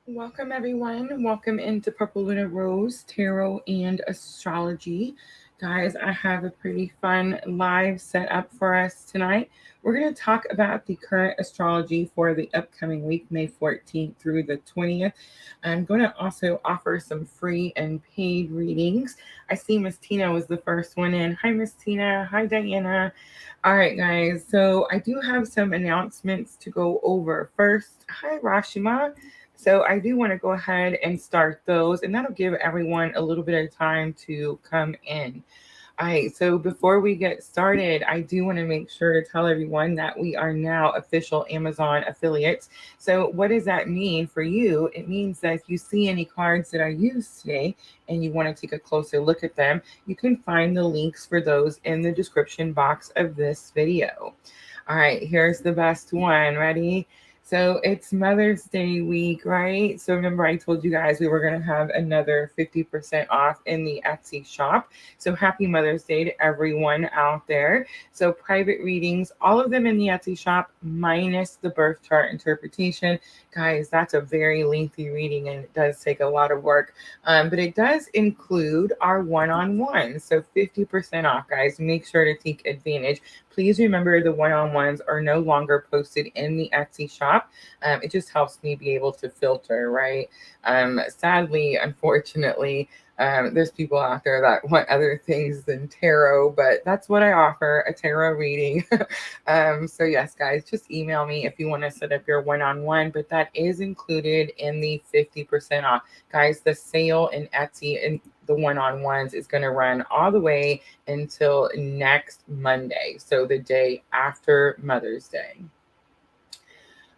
Welcome, everyone. Welcome into Purple Lunarose Tarot and Astrology. Guys, I have a pretty fun live set up for us tonight. We're going to talk about the current astrology for the upcoming week, May 14th through the 20th. I'm going to also offer some free and paid readings. I see Miss Tina was the first one in. Hi, Miss Tina. Hi, Diana. All right, guys. So I do have some announcements to go over. First, hi, Rashima. So I do want to go ahead and start those, and that'll give everyone a little bit of time to come in. All right, so before we get started, I do want to make sure to tell everyone that we are now official Amazon affiliates. So, what does that mean for you? It means that if you see any cards that I used today and you want to take a closer look at them, you can find the links for those in the description box of this video. All right, here's the best one. Ready? So it's Mother's Day week, right? So remember, I told you guys we were going to have another 50% off in the Etsy shop. So happy Mother's Day to everyone out there. So private readings, all of them in the Etsy shop, minus the birth chart interpretation. Guys, that's a very lengthy reading and it does take a lot of work. But it does include our one-on-one. So 50% off, guys. Make sure to take advantage. Please remember the one-on-ones are no longer posted in the Etsy shop. It just helps me be able to filter, right? Sadly, unfortunately, there's people out there that want other things than tarot, but that's what I offer, a tarot reading. So yes, guys, just email me if you want to set up your one-on-one, but that is included in the 50% off. Guys, the sale in Etsy and the one-on-ones is going to run all the way until next Monday. So the day after Mother's Day.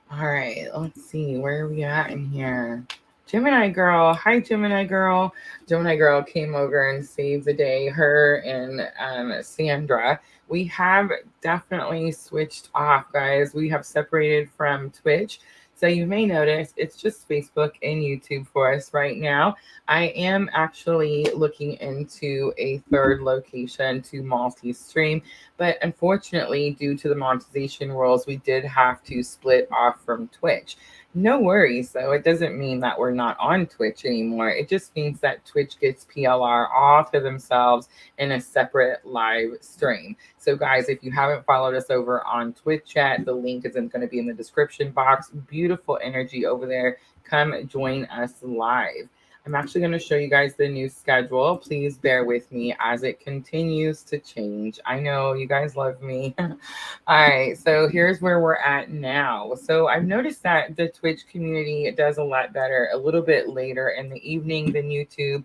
All right, let's see. Where are we at in here? Gemini girl. Hi, Gemini girl. Gemini girl came over and saved the day. Her and Sandra. We have definitely switched off, guys. We have separated from Twitch. So you may notice it's just Facebook and YouTube for us right now. I am actually looking into a third location to multi-stream, but unfortunately, due to the monetization rules, we did have to split off from Twitch. No worries, though. It doesn't mean that we're not on Twitch anymore. It just means that Twitch gets PLR all to themselves in a separate live stream. So, guys, if you haven't followed us over on Twitch yet, the link is going to be in the description box. Beautiful energy over there. Come join us live. I'm actually going to show you guys the new schedule. Please bear with me as it continues to change. I know you guys love me. All right, so here's where we're at now. So I've noticed that the Twitch community does a lot better a little bit later in the evening than YouTube.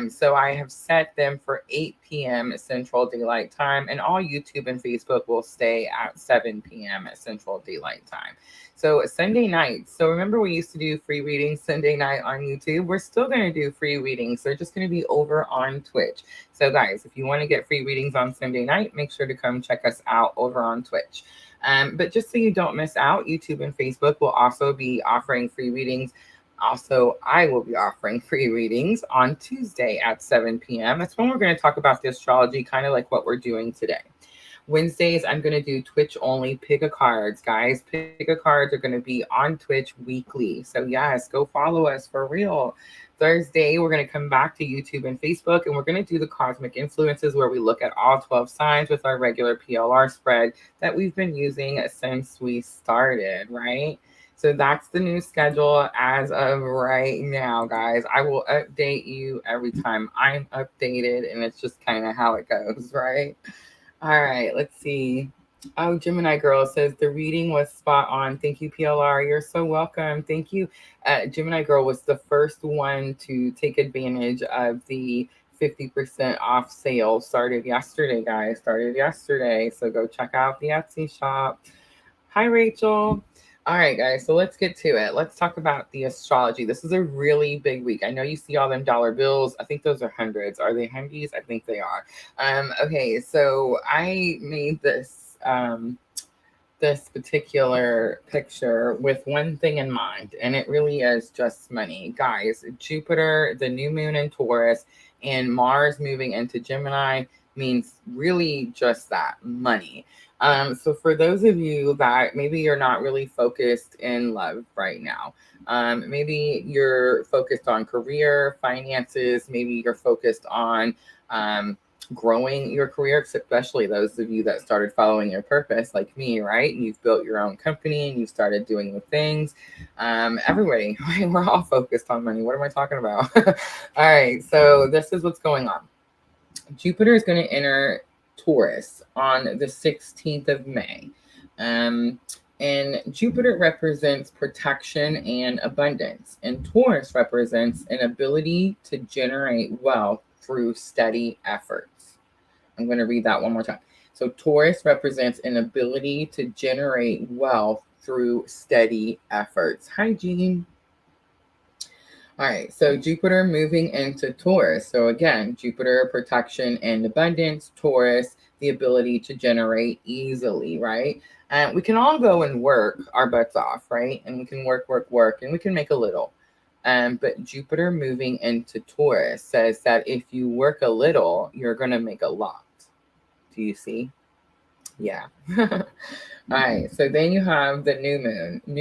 So I have set them for 8 p.m. Central Daylight Time, and all YouTube and Facebook will stay at 7 p.m. Central Daylight Time. So Sunday nights. So remember we used to do free readings Sunday night on YouTube. We're still going to do free readings. They're just going to be over on Twitch. So guys, if you want to get free readings on Sunday night, make sure to come check us out over on Twitch. But just so you don't miss out, YouTube and Facebook will also be offering free readings. Also, I will be offering free readings on Tuesday at 7 p.m. That's when we're going to talk about the astrology, kind of like what we're doing today. Wednesdays, I'm going to do Twitch only pick a cards, guys. Pick a cards are going to be on Twitch weekly. So, yes, go follow us for real. Thursday, we're going to come back to YouTube and Facebook, and we're going to do the cosmic influences where we look at all 12 signs with our regular PLR spread that we've been using since we started, right? So that's the new schedule as of right now, guys. I will update you every time I'm updated, and it's just kind of how it goes, right? All right, let's see. Oh, Gemini Girl says the reading was spot on. Thank you, PLR. You're so welcome. Thank you. Gemini Girl was the first one to take advantage of the 50% off sale. Started yesterday, guys. Started yesterday. So go check out the Etsy shop. Hi, Rachel. All right, guys, so let's get to it. Let's talk about the astrology. This is a really big week. I know you see all them dollar bills. I think those are hundreds. Are they hundies? I think they are. Okay, so I made this particular picture with one thing in mind, and it really is just money. Guys, Jupiter, the new moon in Taurus, and Mars moving into Gemini means really just that, money. So for those of you that maybe you're not really focused in love right now, maybe you're focused on career, finances, maybe you're focused on um, growing your career, especially those of you that started following your purpose like me, right? You've built your own company and you started doing the things. Everybody, right? We're all focused on money. What am I talking about? All right, so this is what's going on. Jupiter is going to enter Taurus on the 16th of May. Um, and Jupiter represents protection and abundance, and Taurus represents an ability to generate wealth through steady efforts. I'm going to read that one more time. So, Taurus represents an ability to generate wealth through steady efforts. Hi, Jean. All right, so Jupiter moving into Taurus. So again, Jupiter, protection and abundance, Taurus, the ability to generate easily, right? And we can all go and work our butts off, right? And we can work, and we can make a little. But Jupiter moving into Taurus says that if you work a little, you're going to make a lot. Do you see? Yeah. All right, so then you have the new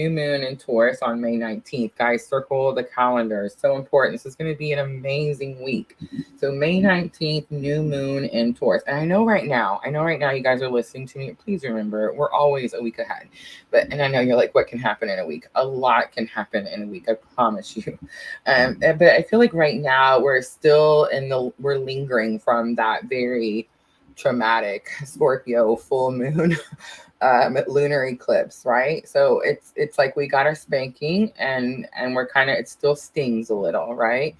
moon in Taurus on May 19th. Guys, circle the calendar. It's so important. This is going to be an amazing week. So May 19th, new moon in Taurus. And I know right now you guys are listening to me. Please remember, we're always a week ahead. And I know you're like, what can happen in a week? A lot can happen in a week, I promise you. But I feel like right now we're lingering from that very traumatic Scorpio full moon lunar eclipse, right? So it's like we got our spanking and we're kind of, it still stings a little, right?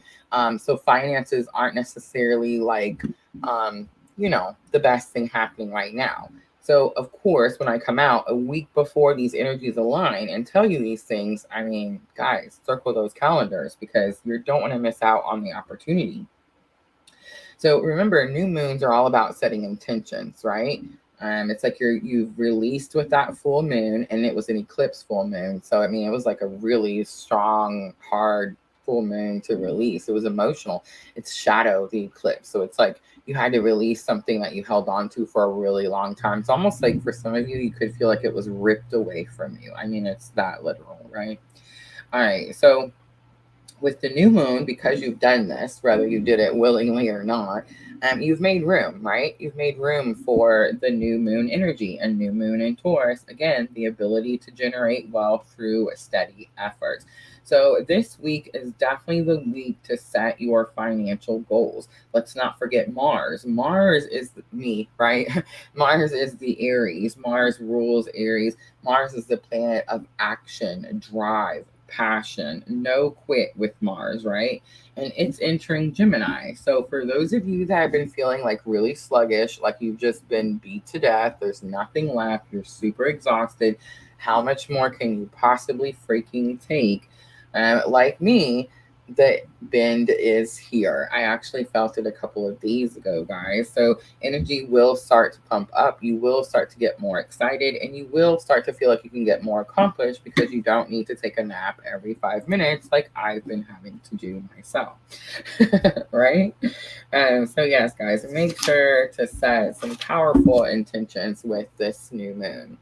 So finances aren't necessarily like the best thing happening right now. So of course, when I come out a week before these energies align and tell you these things, I mean, guys, circle those calendars because you don't want to miss out on the opportunity. So remember, new moons are all about setting intentions, right? It's like you've released with that full moon, and it was an eclipse full moon. So I mean, it was like a really strong, hard full moon to release. It was emotional. It's shadow the eclipse, so it's like you had to release something that you held on to for a really long time. It's almost like for some of you, you could feel like it was ripped away from you. I mean, it's that literal, right? All right, so with the new moon, because you've done this, whether you did it willingly or not, you've made room, right? You've made room for the new moon energy. A new moon in Taurus, again, the ability to generate wealth through steady efforts. So this week is definitely the week to set your financial goals. Let's not forget Mars. Mars is me, right? Mars is the Aries. Mars rules Aries. Mars is the planet of action, drive, passion, no quit with Mars, right? And it's entering Gemini. So for those of you that have been feeling like really sluggish, like you've just been beat to death, there's nothing left, you're super exhausted, how much more can you possibly freaking take? Like me, the bend is here. I actually felt it a couple of days ago, guys. So energy will start to pump up. You will start to get more excited and you will start to feel like you can get more accomplished because you don't need to take a nap every 5 minutes like I've been having to do myself. Right? So yes, guys, make sure to set some powerful intentions with this new moon.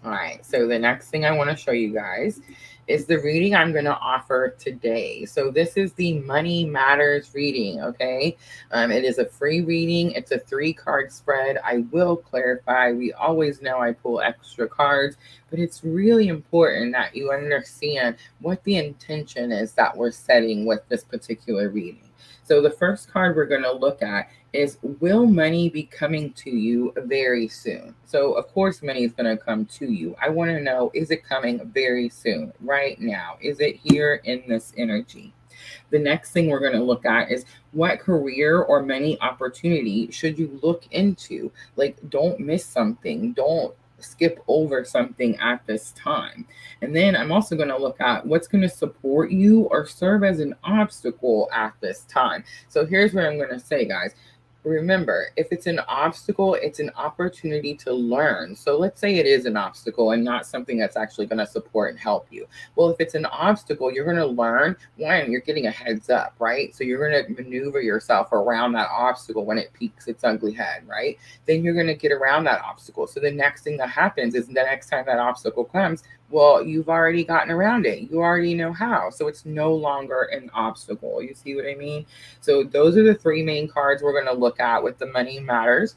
All right, so the next thing I want to show you guys is the reading I'm going to offer today. So this is the Money Matters reading, okay? It is a free reading. It's a 3-card spread. I will clarify, we always know I pull extra cards, but it's really important that you understand what the intention is that we're setting with this particular reading. So the first card we're going to look at is, will money be coming to you very soon? So of course money is going to come to you. I want to know, is it coming very soon, right now? Is it here in this energy? The next thing we're going to look at is, what career or money opportunity should you look into? Like, don't miss something. Don't skip over something at this time. And then I'm also going to look at what's going to support you or serve as an obstacle at this time. So here's what I'm going to say, guys. Remember, if it's an obstacle, it's an opportunity to learn. So let's say it is an obstacle and not something that's actually going to support and help you. Well, if it's an obstacle, you're going to learn. One, you're getting a heads up, right? So you're going to maneuver yourself around that obstacle when it peeks its ugly head, right? Then you're going to get around that obstacle. So the next thing that happens is the next time that obstacle comes, well, you've already gotten around it. You already know how. So it's no longer an obstacle. You see what I mean? So those are the three main cards we're going to look at with the Money Matters.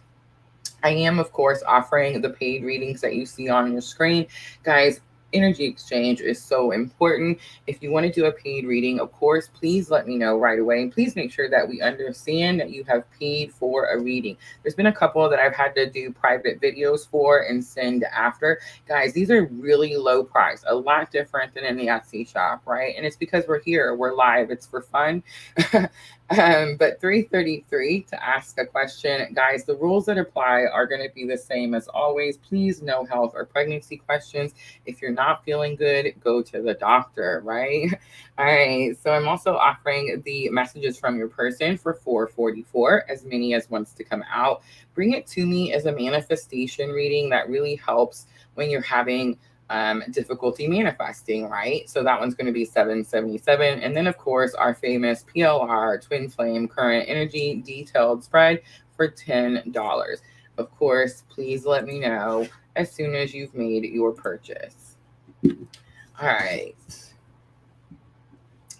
I am, of course, offering the paid readings that you see on your screen. Guys, energy exchange is so important. If you want to do a paid reading, of course, please let me know right away. And please make sure that we understand that you have paid for a reading. There's been a couple that I've had to do private videos for and send after. Guys, these are really low price, a lot different than in the Etsy shop, right? And it's because we're here, we're live, it's for fun. But 333 to ask a question. Guys, the rules that apply are going to be the same as always. Please, no health or pregnancy questions. If you're not feeling good, go to the doctor, right? All right. So I'm also offering the messages from your person for $4.44, as many as wants to come out. Bring it to me as a manifestation reading that really helps when you're having difficulty manifesting, right? So that one's going to be $7.77. And then, of course, our famous PLR Twin Flame Current Energy Detailed Spread for $10. Of course, please let me know as soon as you've made your purchase. All right.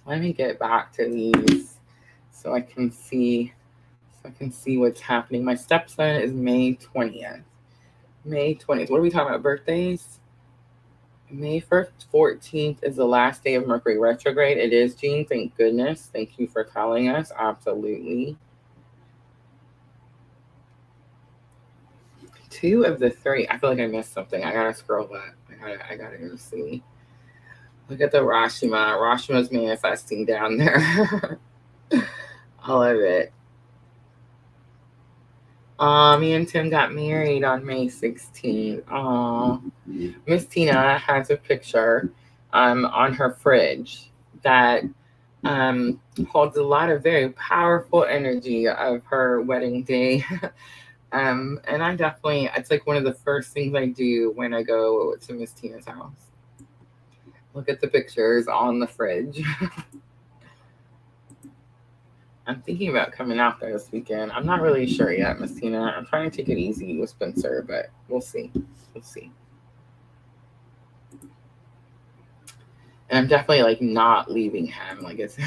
Let me get back to these so I can see what's happening. My stepson is May 20th. May 20th. What are we talking about? Birthdays? May 1st, 14th is the last day of Mercury retrograde. It is, Jean. Thank goodness. Thank you for telling us. Absolutely. 2 of the 3. I feel like I missed something. I gotta scroll that. I gotta go see. Look at the Rashima. Rashima's manifesting down there. I love it. Me and Tim got married on May 16th. Miss Tina has a picture on her fridge that holds a lot of very powerful energy of her wedding day. And I definitely, it's like one of the first things I do when I go to Miss Tina's house. Look at the pictures on the fridge. I'm thinking about coming out there this weekend. I'm not really sure yet, Miss Tina. I'm trying to take it easy with Spencer, but we'll see. We'll see. And I'm definitely like not leaving him. Like it's,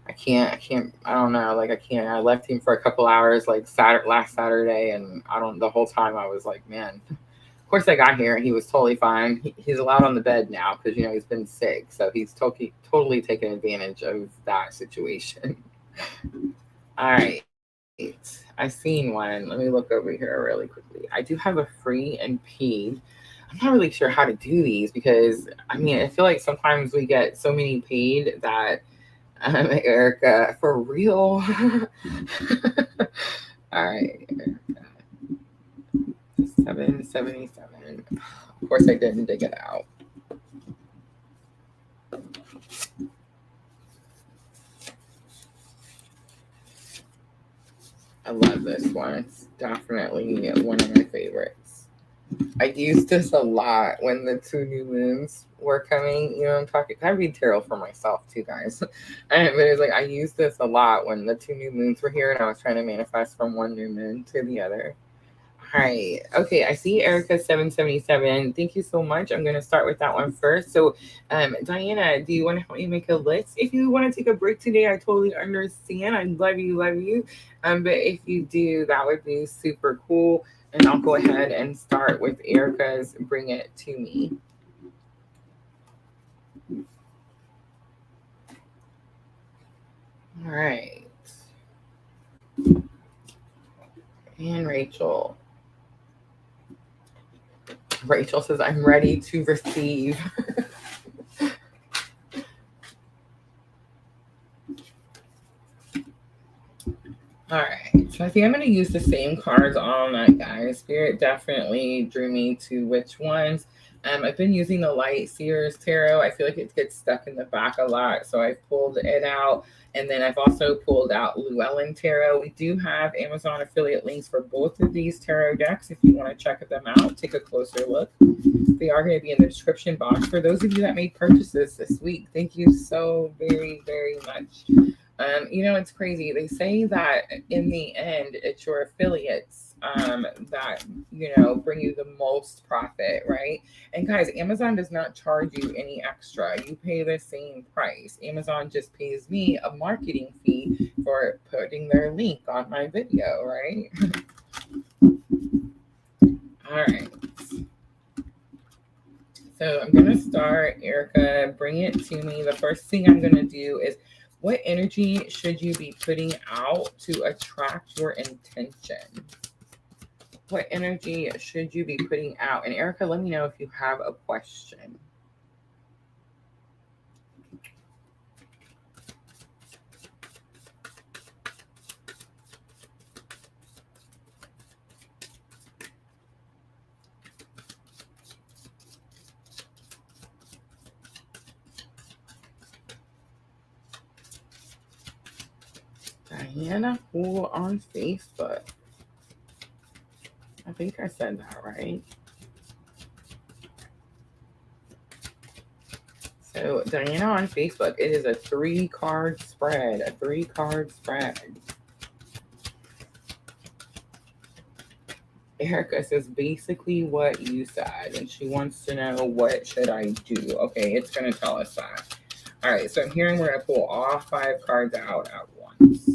I can't, I don't know. Like I can't, I left him for a couple hours like last Saturday. And the whole time I was like, man, of course I got here and he was totally fine. He's allowed on the bed now because, he's been sick. So he's totally taken advantage of that situation. All right. I seen one. Let me look over here really quickly. I do have a free and paid. I'm not really sure how to do these because I feel like sometimes we get so many paid that Erica, for real. All right, Erica. 777. Of course I didn't dig it out. I love this one. It's definitely one of my favorites. I used this a lot when the 2 new moons were coming. I'm talking. I read tarot for myself too, guys. But it's like I used this a lot when the 2 new moons were here and I was trying to manifest from one new moon to the other. All right. Okay. I see Erica 777. Thank you so much. I'm going to start with that one first. So, Diana, do you want to help me make a list? If you want to take a break today, I totally understand. I love you. But if you do, that would be super cool. And I'll go ahead and start with Erica's Bring It to Me. All right. And Rachel. Rachel says, I'm ready to receive. All right. So I think I'm going to use the same cards all night, guys. Spirit definitely drew me to which ones. I've been using the Light Seers Tarot. I feel like it gets stuck in the back a lot, so I've pulled it out. And then I've also pulled out Llewellyn Tarot. We do have Amazon affiliate links for both of these tarot decks if you want to check them out. Take a closer look. They are going to be in the description box. For those of you that made purchases this week, thank you so very, very much. It's crazy. They say that in the end, it's your affiliates that, bring you the most profit, right? And guys, Amazon does not charge you any extra. You pay the same price. Amazon just pays me a marketing fee for putting their link on my video, right? All right. So I'm going to start, Erica, bring it to me. The first thing I'm going to do is, what energy should you be putting out to attract your intention? What energy should you be putting out? And Erica, let me know if you have a question. Diana Who on Facebook. I think I said that right. So Diana on Facebook, it is a 3-card spread. A 3-card spread. Erica says basically what you said, and she wants to know, what should I do? Okay, it's going to tell us that. All right, so I'm hearing we're going to pull all 5 cards out at once.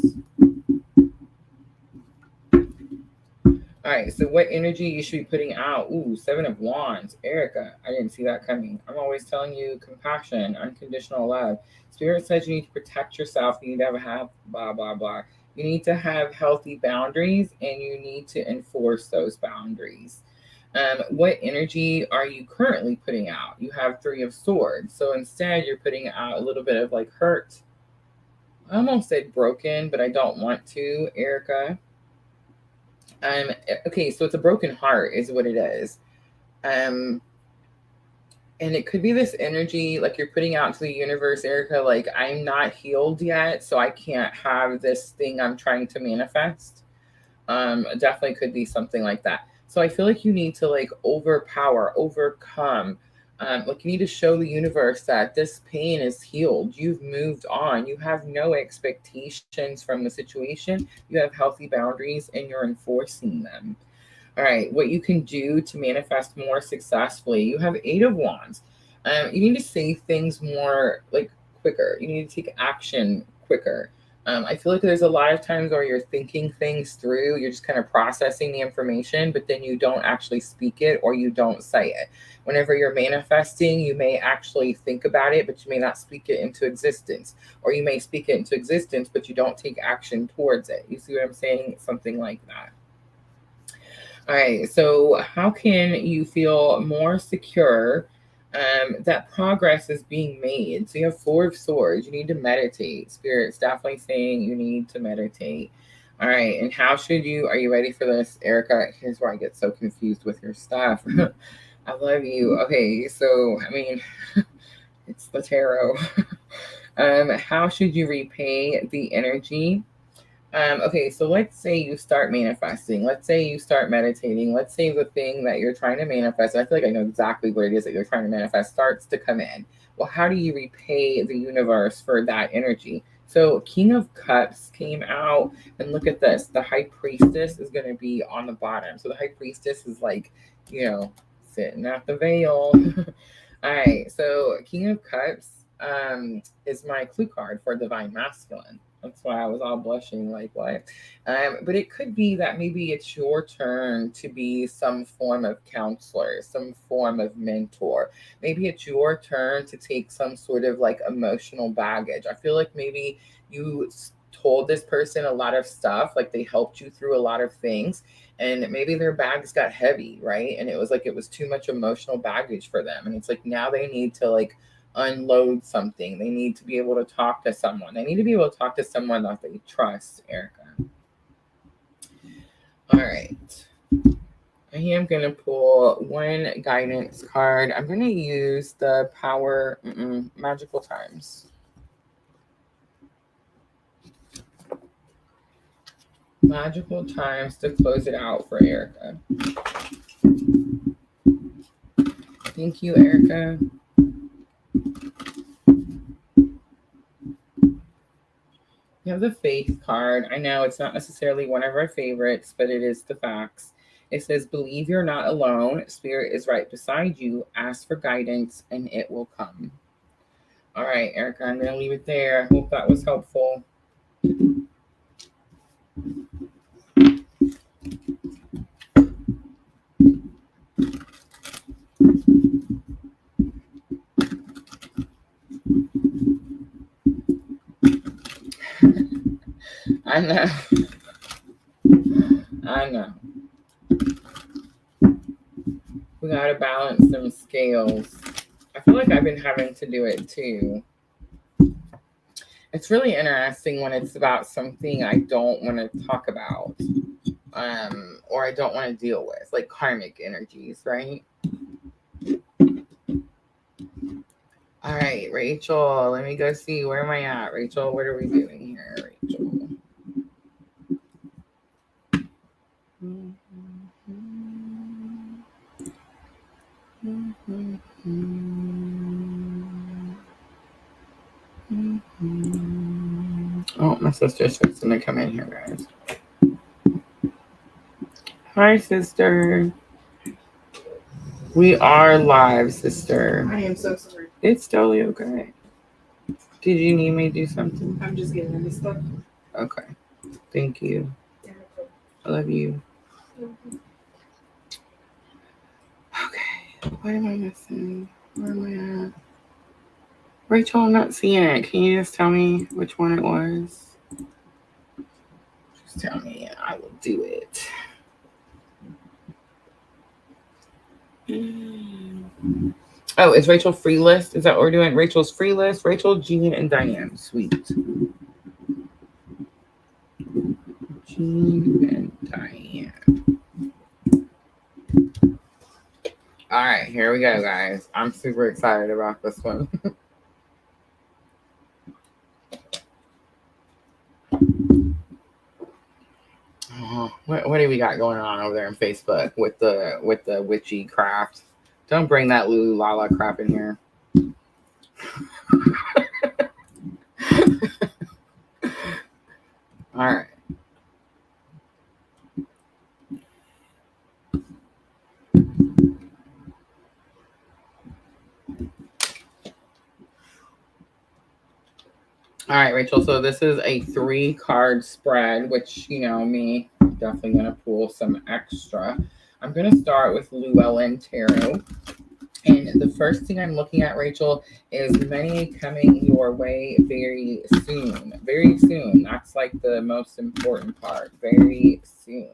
All right, so what energy you should be putting out? Ooh, 7 of Wands. Erica, I didn't see that coming. I'm always telling you compassion, unconditional love. Spirit says you need to protect yourself. You need to have blah, blah, blah. You need to have healthy boundaries, and you need to enforce those boundaries. What energy are you currently putting out? You have 3 of Swords. So instead, you're putting out a little bit of like hurt. I almost said broken, but I don't want to, Erica. Okay, so it's a broken heart is what it is. And it could be this energy like you're putting out to the universe, Erica, like, I'm not healed yet, so I can't have this thing I'm trying to manifest. Definitely could be something like that. So I feel like you need to like overcome. Like, you need to show the universe that this pain is healed. You've moved on. You have no expectations from the situation. You have healthy boundaries, and you're enforcing them. All right, what you can do to manifest more successfully. You have 8 of Wands. You need to say things more like quicker. You need to take action quicker. I feel like there's a lot of times where you're thinking things through, you're just kind of processing the information, but then you don't actually speak it, or you don't say it. Whenever you're manifesting, you may actually think about it, but you may not speak it into existence. Or you may speak it into existence, but you don't take action towards it. You see what I'm saying? Something like that. All right, so how can you feel more secure that progress is being made? So you have 4 of Swords. You need to meditate. Spirit's definitely saying you need to meditate. All right, and how should you, are you ready for this, Erica? Here's where I get so confused with your stuff. I love you. Okay, so, I mean, it's the tarot. How should you repay the energy? Okay, so let's say you start manifesting. Let's say you start meditating. Let's say the thing that you're trying to manifest, I feel like I know exactly what it is that you're trying to manifest, starts to come in. Well, how do you repay the universe for that energy? So King of Cups came out, and look at this. The High Priestess is going to be on the bottom. So the High Priestess is like, sitting at the veil. All right, so King of Cups is my clue card for Divine Masculine. That's why I was all blushing, like, what? But it could be that maybe it's your turn to be some form of counselor, some form of mentor. Maybe it's your turn to take some sort of like emotional baggage. I feel like maybe you told this person a lot of stuff, like they helped you through a lot of things, and maybe their bags got heavy, right? And it was too much emotional baggage for them. And it's like, now they need to like unload something. They need to be able to talk to someone. They need to be able to talk to someone that they trust, Erica. All right. I am going to pull one guidance card. I'm going to use the power magical times. Magical times to close it out for Erica. Thank you, Erica. You have the faith card. I know it's not necessarily one of our favorites, but it is the facts. It says, believe you're not alone. Spirit is right beside you. Ask for guidance and it will come. All right, Erica, I'm going to leave it there. I hope that was helpful. I know. I know. We got to balance some scales. I feel like I've been having to do it too. It's really interesting when it's about something I don't want to talk about, or I don't want to deal with, like karmic energies, right? All right, Rachel, let me go see. Where am I at? Rachel, what are we doing here, Rachel? Oh, my sister's fixing to come in here, guys. Hi, sister. We are live, sister. I am so sorry. It's totally okay. Did you need me to do something? I'm just getting into stuff. Okay. Thank you. I love you. Okay. What am I missing? Where am I at? Rachel, I'm not seeing it. Can you just tell me which one it was? Just tell me and I will do it. Oh, is Rachel free list? Is that what we're doing? Rachel's free list. Rachel, Jean, and Diane. Sweet. Jean and Diane. All right, here we go, guys. I'm super excited about this one. What do we got going on over there on Facebook with the witchy craft? Don't bring that Lulu Lala crap in here. All right. All right, Rachel. So this is a 3-card spread, which, you know, me, I'm definitely going to pull some extra. I'm going to start with Llewellyn Tarot. And the first thing I'm looking at, Rachel, is many coming your way very soon. Very soon. That's like the most important part. Very soon.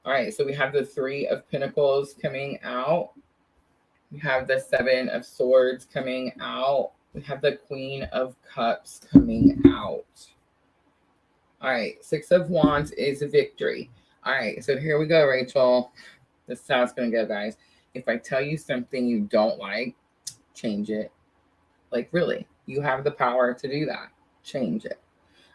All right, so we have the 3 of Pentacles coming out. We have the 7 of Swords coming out. We have the Queen of Cups coming out. All right, 6 of Wands is a victory. All right, so here we go, Rachel. This is how it's going to go, guys. If I tell you something you don't like, change it. Like, really, you have the power to do that. Change it.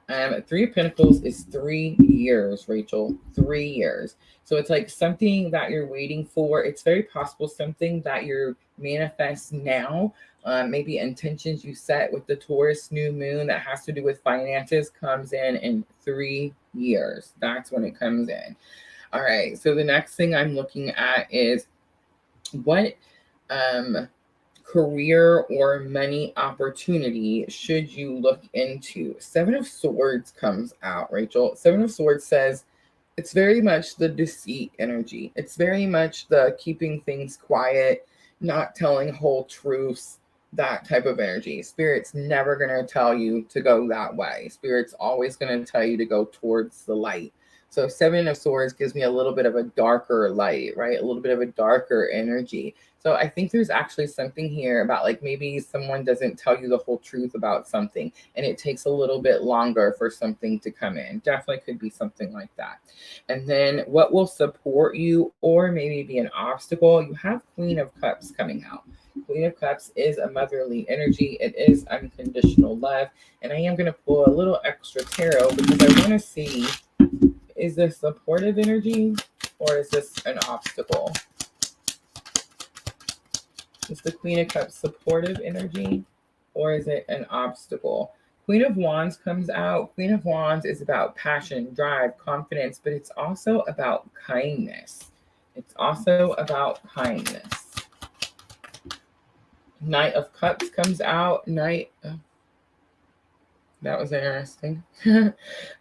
3 of Pentacles is 3 years, Rachel. 3 years. So it's like something that you're waiting for. It's very possible something that you're manifest now. Maybe intentions you set with the Taurus new moon that has to do with finances comes in 3 years. That's when it comes in. All right. So the next thing I'm looking at is what career or money opportunity should you look into? 7 of Swords comes out, Rachel. 7 of Swords says it's very much the deceit energy. It's very much the keeping things quiet, not telling whole truths, that type of energy. Spirit's never going to tell you to go that way. Spirit's always going to tell you to go towards the light. So Seven of Swords gives me a little bit of a darker light, right? A little bit of a darker energy. So I think there's actually something here about like maybe someone doesn't tell you the whole truth about something and it takes a little bit longer for something to come in. Definitely could be something like that. And then what will support you or maybe be an obstacle? You have Queen of Cups coming out. Queen of Cups is a motherly energy. It is unconditional love. And I am going to pull a little extra tarot because I want to see, is this supportive energy or is this an obstacle? Is the Queen of Cups supportive energy or is it an obstacle? Queen of Wands comes out. Queen of Wands is about passion, drive, confidence, but it's also about kindness. It's also about kindness. Knight of Cups comes out. That was interesting.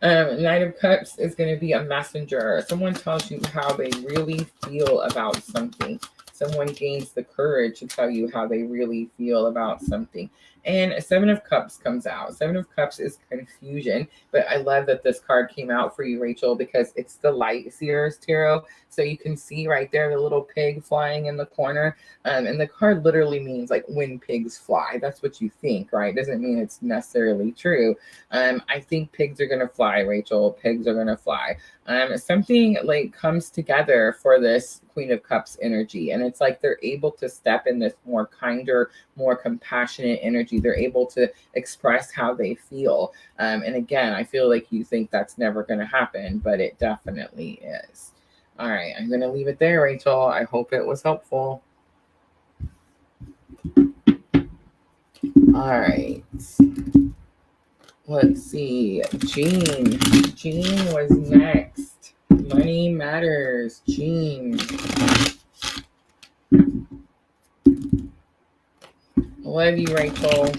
Knight of Cups is going to be a messenger. Someone tells you how they really feel about something. Someone gains the courage to tell you how they really feel about something. And Seven of Cups comes out. Seven of Cups is confusion, but I love that this card came out for you, Rachel, because it's the Light Seers Tarot. So you can see right there the little pig flying in the corner. And the card literally means like when pigs fly. That's what you think, right? Doesn't mean it's necessarily true. I think pigs are going to fly, Rachel. Pigs are going to fly. Something like comes together for this Queen of Cups energy. And it's like they're able to step in this more kinder, more compassionate energy. They're able to express how they feel. And again, I feel like you think that's never going to happen, but it definitely is. All right, I'm going to leave it there, Rachel. I hope it was helpful. All right. Let's see. Jean. Jean was next. Money matters. Jean. Love you, Rachel.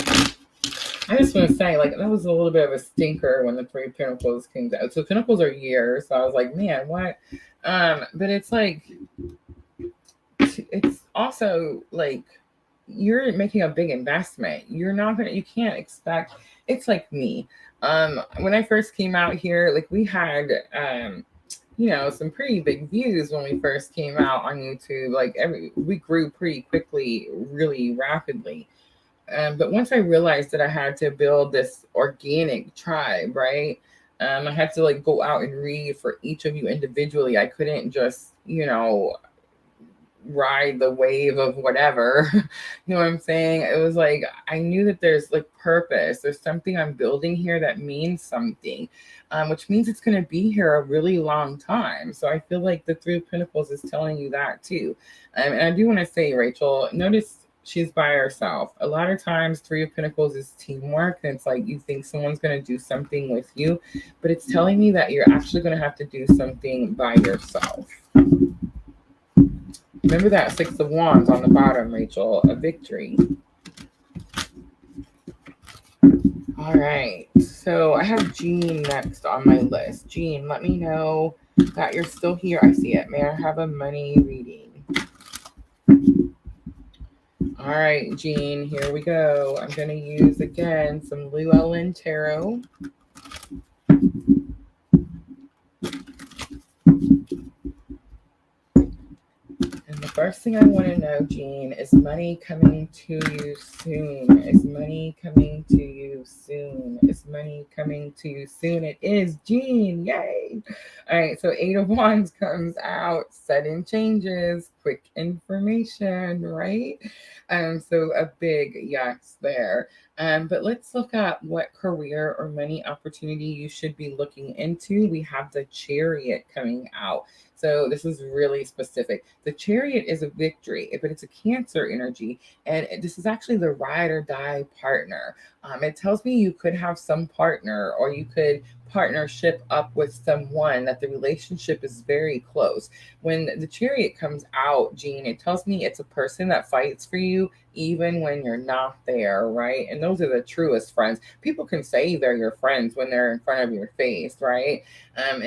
I just want to say, like, that was a little bit of a stinker when the Three of Pentacles came out. So Pentacles are years. So I was like, man, what? But it's like, it's also like, you're making a big investment. You can't expect, it's like me. When I first came out here, like we had, some pretty big views when we first came out on YouTube. Like we grew pretty quickly, really rapidly. But once I realized that I had to build this organic tribe, right? I had to like go out and read for each of you individually. I couldn't just, ride the wave of whatever. You know what I'm saying? It was like I knew that there's like purpose. There's something I'm building here that means something, which means it's going to be here a really long time. So I feel like the Three of Pentacles is telling you that too. And I do want to say, Rachel, notice she's by herself. A lot of times Three of Pentacles is teamwork, and it's like you think someone's going to do something with you, but it's telling me that you're actually going to have to do something by yourself. Remember that Six of Wands on the bottom, Rachel, a victory. All right, so I have Jean next on my list. Jean, let me know that you're still here. I see it. May I have a money reading? All right, Jean, here we go. I'm going to use, again, some Llewellyn Tarot. And the first thing I want to know, Jean, is money coming to you soon? Is money coming to you soon? Is money coming to you soon? It is, Jean. Yay. All right, so Eight of Wands comes out. Sudden changes, quick information, right? So a big yes there. But let's look at what career or money opportunity you should be looking into. We have the Chariot coming out. So this is really specific. The Chariot is a victory, but it's a Cancer energy. And this is actually the ride or die partner. It tells me you could have some partner, or you could partnership up with someone that the relationship is very close. When the Chariot comes out, Jean, it tells me it's a person that fights for you even when you're not there, right? And those are the truest friends. People can say they're your friends when they're in front of your face, right? And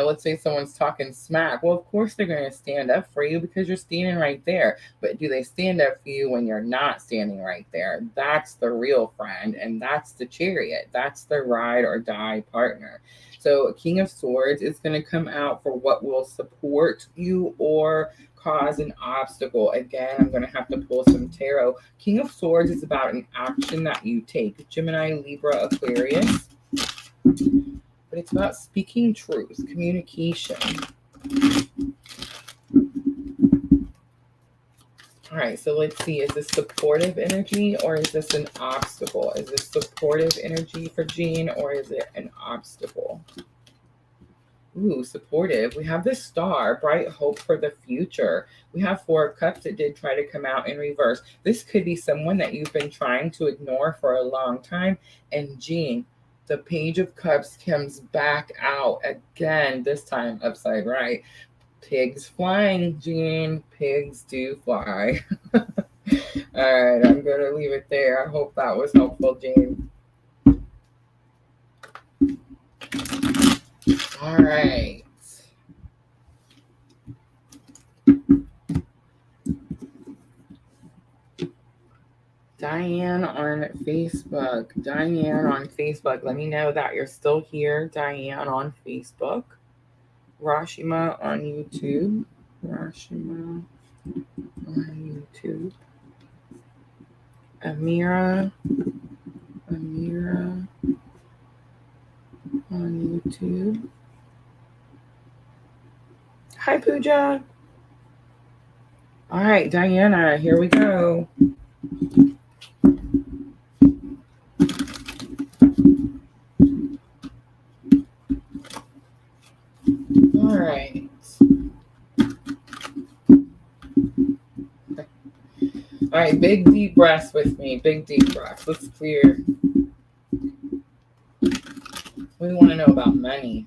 let's say someone's talking smack. Well, of course they're going to stand up for you because you're standing right there. But do they stand up for you when you're not standing right there? That's the real friend, and that's the Chariot. That's the ride or die partner. So King of Swords is going to come out for what will support you or cause an obstacle. Again, I'm going to have to pull some tarot. King of Swords is about an action that you take. Gemini, Libra, Aquarius. But it's about speaking truth, communication. All right, so let's see. Is this supportive energy or is this an obstacle? Is this supportive energy for Jean or is it an obstacle? Ooh, supportive. We have the Star, bright hope for the future. We have Four of Cups that did try to come out in reverse. This could be someone that you've been trying to ignore for a long time. And Jean, the Page of Cups comes back out again, this time upside right. Pigs flying, Jean. Pigs do fly. All right, I'm going to leave it there. I hope that was helpful, Jean. All right. Diane on Facebook. Diane on Facebook. Let me know that you're still here. Diane on Facebook. Rashima on YouTube. Rashima on YouTube. Amira on YouTube. Hi, Pooja. All right, Diana, here we go. All right. All right, big deep breaths with me. Big deep breaths. Let's clear. We want to know about money.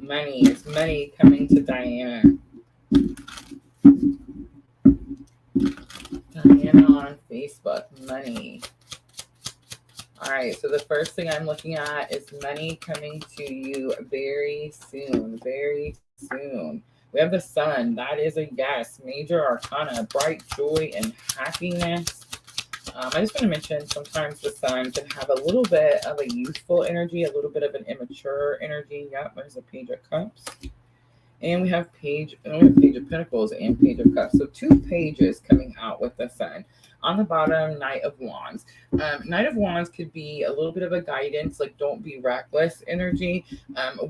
Money. Is money coming to Diana? Diana on Facebook. Money. All right, so the first thing I'm looking at is money coming to you very soon. Very soon. We have the Sun. That is a yes. Major Arcana. Bright joy and happiness. I just want to mention sometimes the Sun can have a little bit of a youthful energy, a little bit of an immature energy. Yep, there's a Page of Cups. And we have Page of Pentacles and Page of Cups. So two pages coming out with the Sun. On the bottom, Knight of Wands. Knight of Wands could be a little bit of a guidance, like don't be reckless energy.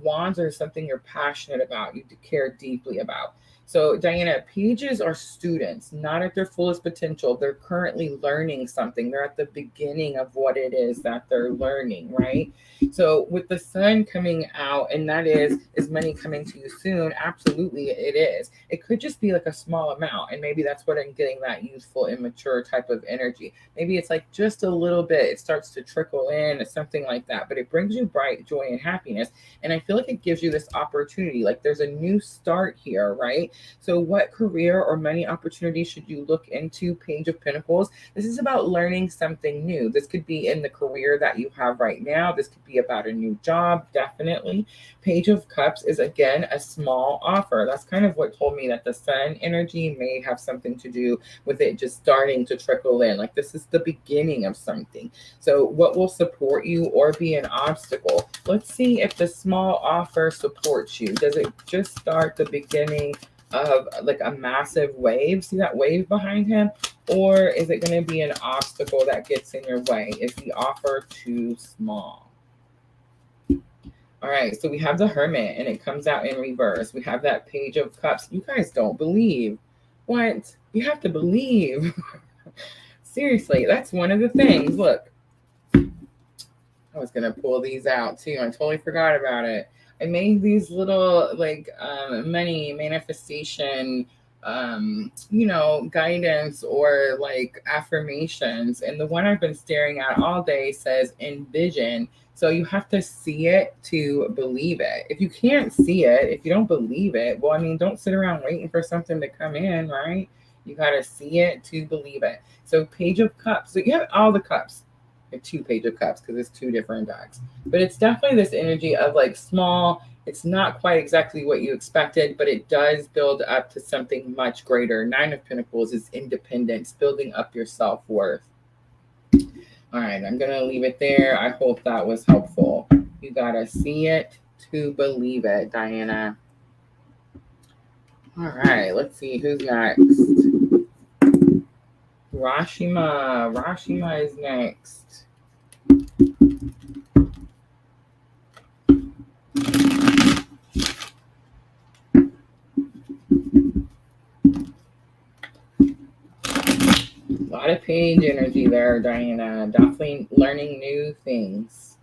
Wands are something you're passionate about, you care deeply about. So Diana, pages are students, not at their fullest potential. They're currently learning something. They're at the beginning of what it is that they're learning, right? So with the Sun coming out, and that is money coming to you soon? Absolutely, it is. It could just be like a small amount, and maybe that's what I'm getting, that youthful, immature type of energy. Maybe it's like just a little bit. It starts to trickle in, something like that. But it brings you bright joy and happiness, and I feel like it gives you this opportunity. Like there's a new start here, right? So what career or money opportunity should you look into? Page of Pentacles. This is about learning something new. This could be in the career that you have right now. This could be about a new job, definitely. Page of Cups is, again, a small offer. That's kind of what told me that the Sun energy may have something to do with it just starting to trickle in. Like this is the beginning of something. So what will support you or be an obstacle? Let's see if the small offer supports you. Does it just start the beginning of like a massive wave? See that wave behind him? Or is it going to be an obstacle that gets in your way? Is the offer too small? All right, so we have the Hermit and it comes out in reverse. We have that Page of Cups. You guys don't believe. What? You have to believe. Seriously, that's one of the things. Look, I was going to pull these out too. I totally forgot about it. I made these little like money manifestation, guidance or like affirmations. And the one I've been staring at all day says envision. So you have to see it to believe it. If you can't see it, if you don't believe it, well, I mean, don't sit around waiting for something to come in, right? You got to see it to believe it. So Page of Cups. So you have all the cups. Two Page of Cups because it's two different decks, but it's definitely this energy of like small. It's not quite exactly what you expected, but it does build up to something much greater. Nine of Pentacles is independence, building up your self-worth. All right, I'm gonna leave it there. I hope that was helpful. You gotta see it to believe it, Diana. All right, let's see who's next. Rashima. Rashima is next. A lot of page energy there, Diana. Definitely learning new things,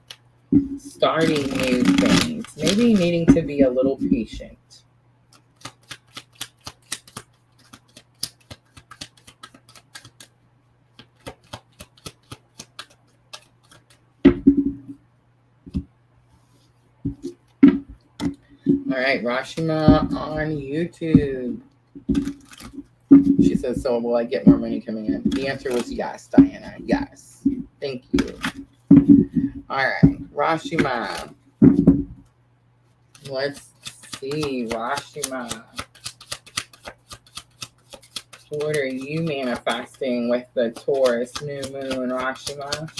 starting new things, maybe needing to be a little patient. All right, Rashima on YouTube. She says, so will I get more money coming in? The answer was yes, Diana. Yes. Thank you. All right, Rashima. Let's see, Rashima. What are you manifesting with the Taurus new moon, Rashima?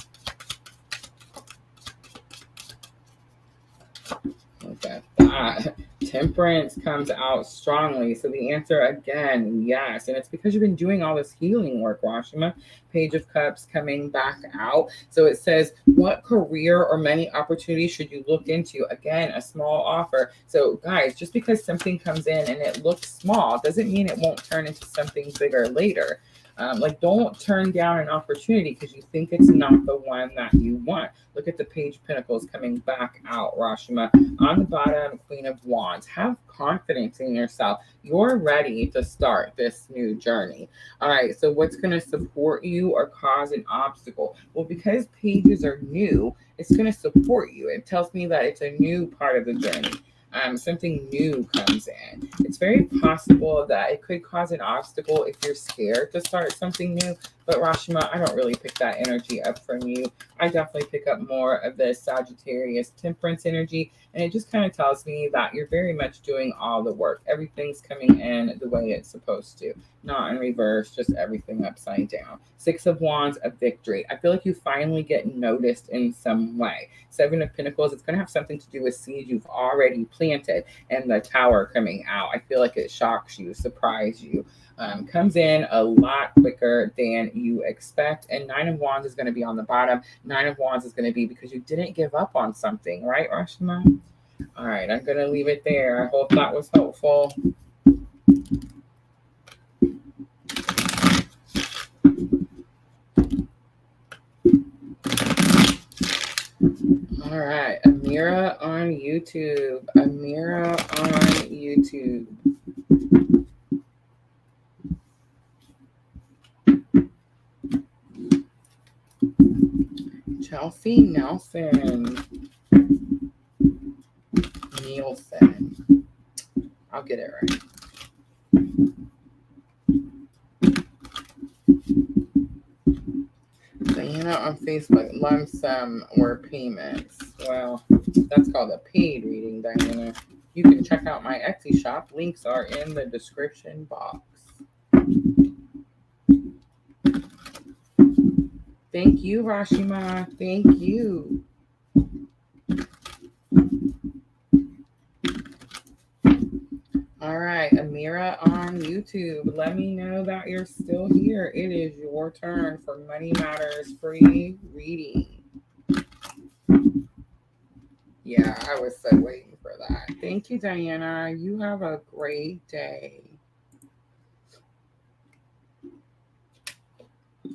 Look at that. Temperance comes out strongly. So the answer again, yes. And it's because you've been doing all this healing work, Rashima. Page of Cups coming back out. So it says, what career or many opportunities should you look into? Again, a small offer. So guys, just because something comes in and it looks small doesn't mean it won't turn into something bigger later. Don't turn down an opportunity because you think it's not the one that you want. Look at the Page of Pentacles coming back out, Rashima. On the bottom, Queen of Wands. Have confidence in yourself. You're ready to start this new journey. All right, so what's going to support you or cause an obstacle? Well, because pages are new, it's going to support you. It tells me that it's a new part of the journey. Something new comes in. It's very possible that it could cause an obstacle if you're scared to start something new. But Rashima, I don't really pick that energy up from you. I definitely pick up more of the Sagittarius Temperance energy. And it just kind of tells me that you're very much doing all the work. Everything's coming in the way it's supposed to. Not in reverse, just everything upside down. Six of Wands, a victory. I feel like you finally get noticed in some way. Seven of Pentacles, it's going to have something to do with seeds you've already planted. And the Tower coming out, I feel like it shocks you, surprises you. Comes in a lot quicker than you expect. And Nine of Wands is going to be on the bottom. Nine of Wands is going to be because you didn't give up on something, right, Rashima? All right, I'm going to leave it there. I hope that was helpful. All right, Amira on YouTube. Amira on YouTube. Chelsea Nielsen. I'll get it right. Diana on Facebook, lump sum or payments. Well, that's called a paid reading, Diana. You can check out my Etsy shop. Links are in the description box. Thank you, Rashima. Thank you. All right, Amira on YouTube. Let me know that you're still here. It is your turn for Money Matters free reading. Yeah, I was so waiting for that. Thank you, Diana. You have a great day.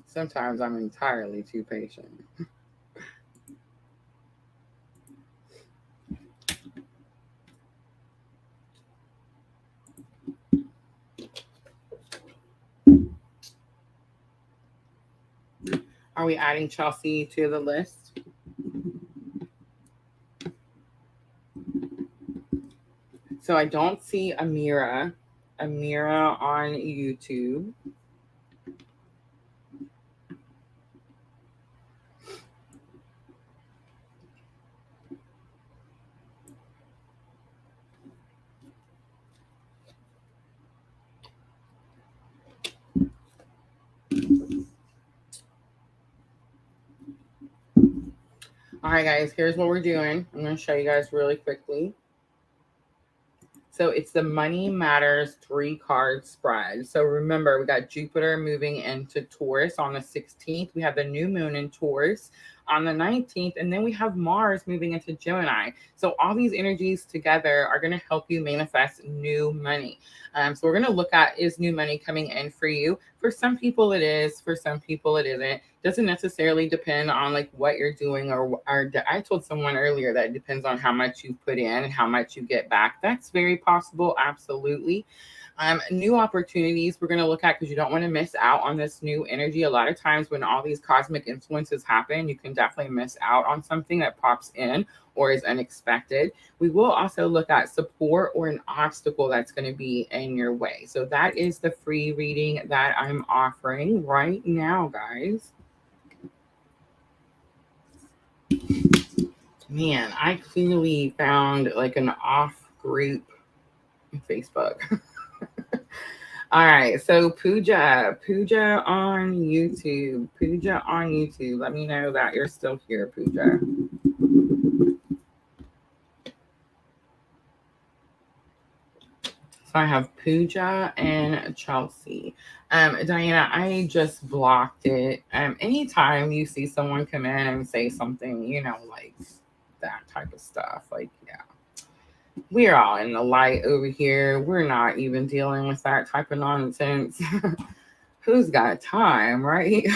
Sometimes I'm entirely too patient. Are we adding Chelsea to the list? So I don't see Amira. Amira on YouTube. All right, guys, here's what we're doing. I'm going to show you guys really quickly. So it's the Money Matters 3-card spread. So remember, we got Jupiter moving into Taurus on the 16th. We have the new moon in Taurus on the 19th. And then we have Mars moving into Gemini. So all these energies together are going to help you manifest new money. So we're going to look at, is new money coming in for you? For some people it is, for some people it isn't. Doesn't necessarily depend on like what you're doing or I told someone earlier that it depends on how much you put in and how much you get back. That's very possible. Absolutely. New opportunities we're going to look at, because you don't want to miss out on this new energy. A lot of times when all these cosmic influences happen, you can definitely miss out on something that pops in or is unexpected. We will also look at support or an obstacle that's going to be in your way. So that is the free reading that I'm offering right now, guys. Man, I clearly found like an off group on Facebook. All right, so Pooja on YouTube. Let me know that you're still here, Pooja. So I have Pooja and Chelsea. Diana, I just blocked it. Anytime you see someone come in and say something, like that type of stuff, like, yeah. We're all in the light over here. We're not even dealing with that type of nonsense. Who's got time, right?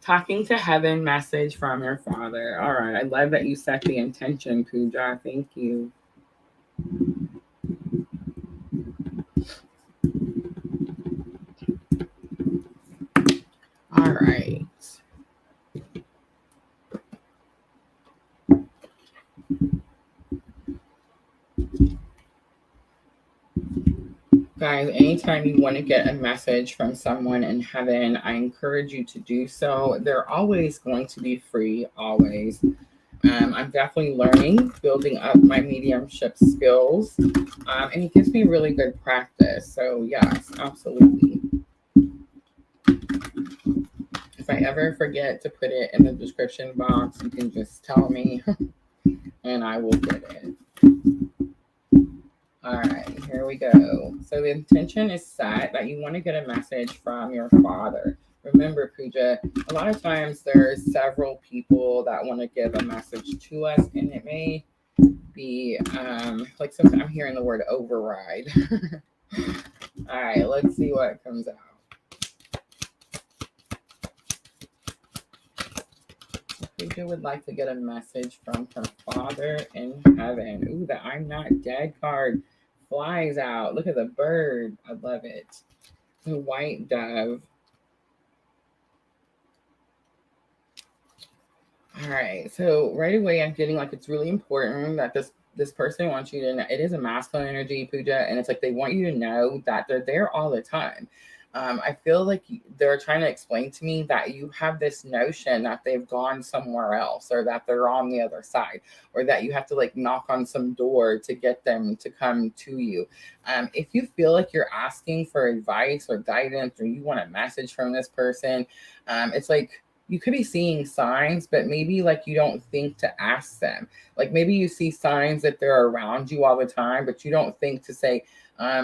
Talking to heaven, message from your father. All right. I love that you set the intention, Pooja. Thank you. All right. Guys, anytime you want to get a message from someone in heaven, I encourage you to do so. They're always going to be free, always. I'm definitely learning, building up my mediumship skills, and it gives me really good practice. So yes, absolutely. If I ever forget to put it in the description box, you can just tell me and I will get it. All right, here we go. So the intention is set that you want to get a message from your father. Remember, Pooja, a lot of times there's several people that want to give a message to us, and it may be like sometimes I'm hearing the word override. All right, let's see what comes out. Pooja would like to get a message from her father in heaven. Ooh, the I'm not dead card flies out. Look at the bird. I love it. The white dove. All right. So right away, I'm getting like it's really important that this person wants you to know. It is a masculine energy, Pooja, and it's like they want you to know that they're there all the time. I feel like they're trying to explain to me that you have this notion that they've gone somewhere else, or that they're on the other side, or that you have to like knock on some door to get them to come to you. If you feel like you're asking for advice or guidance, or you want a message from this person, it's like you could be seeing signs, but maybe like you don't think to ask them. Like maybe you see signs that they're around you all the time, but you don't think to say, I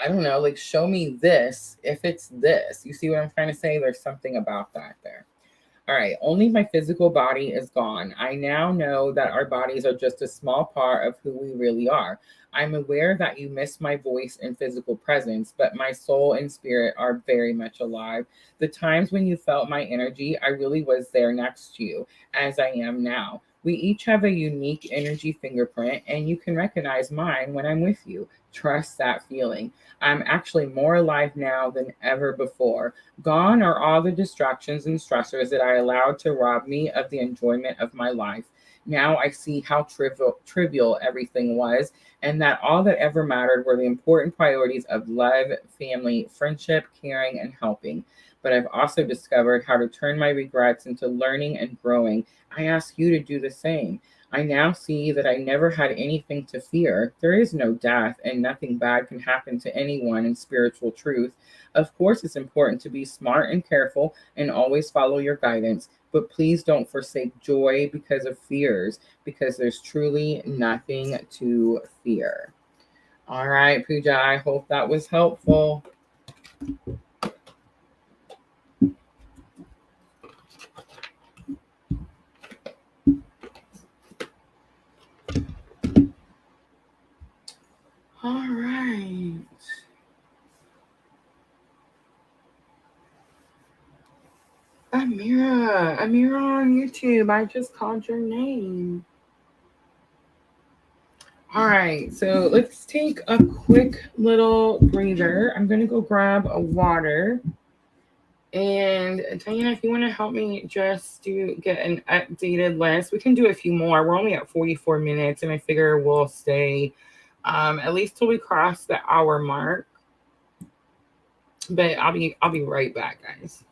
don't know, like show me this if it's this. You see what I'm trying to say? There's something about that there. All right, only my physical body is gone. I now know that our bodies are just a small part of who we really are. I'm aware that you miss my voice and physical presence, but my soul and spirit are very much alive. The times when you felt my energy, I really was there next to you, as I am now. We each have a unique energy fingerprint, and you can recognize mine when I'm with you. Trust that feeling. I'm actually more alive now than ever before. Gone are all the distractions and stressors that I allowed to rob me of the enjoyment of my life. Now I see how trivial everything was, and that all that ever mattered were the important priorities of love, family, friendship, caring, and helping. But I've also discovered how to turn my regrets into learning and growing. I ask you to do the same. I now see that I never had anything to fear. There is no death, and nothing bad can happen to anyone in spiritual truth. Of course, it's important to be smart and careful and always follow your guidance, but please don't forsake joy because of fears, because there's truly nothing to fear. All right, Pooja, I hope that was helpful. All right. Amira on YouTube. I just called your name. All right, so let's take a quick little breather. I'm going to go grab a water. And Diana, if you want to help me just get an updated list, we can do a few more. We're only at 44 minutes, and I figure we'll stay at least till we cross the hour mark. But I'll be right back, guys.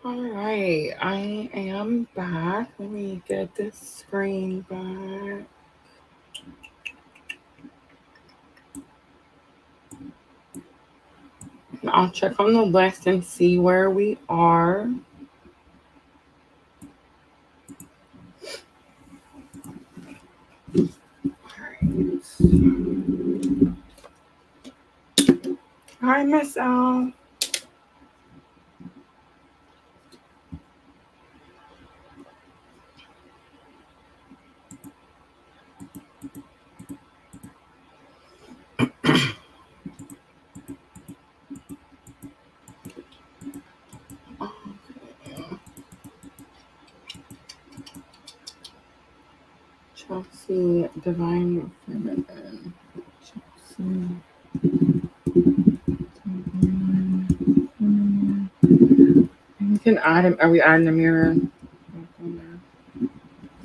All right, I am back. Let me get this screen back. I'll check on the list and see where we are. Hi, Miss L. Chelsea, Divine Feminine. Chelsea. You can add him. Are we adding a mirror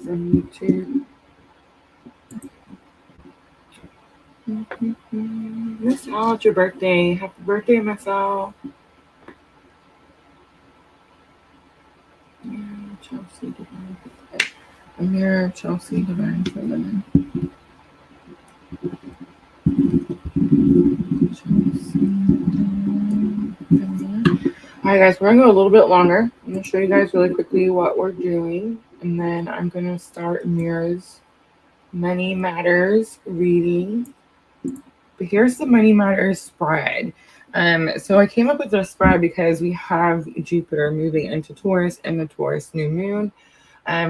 from YouTube? Miss Al, it's your birthday. Happy birthday, Miss Al. Chelsea Divine. A mirror, Chelsea Divine Feminine. Hi guys, we're gonna go a little bit longer. I'm gonna show you guys really quickly what we're doing, and then I'm gonna start Mira's Money Matters reading. But here's the Money Matters spread. So I came up with this spread because we have Jupiter moving into Taurus and the Taurus new moon.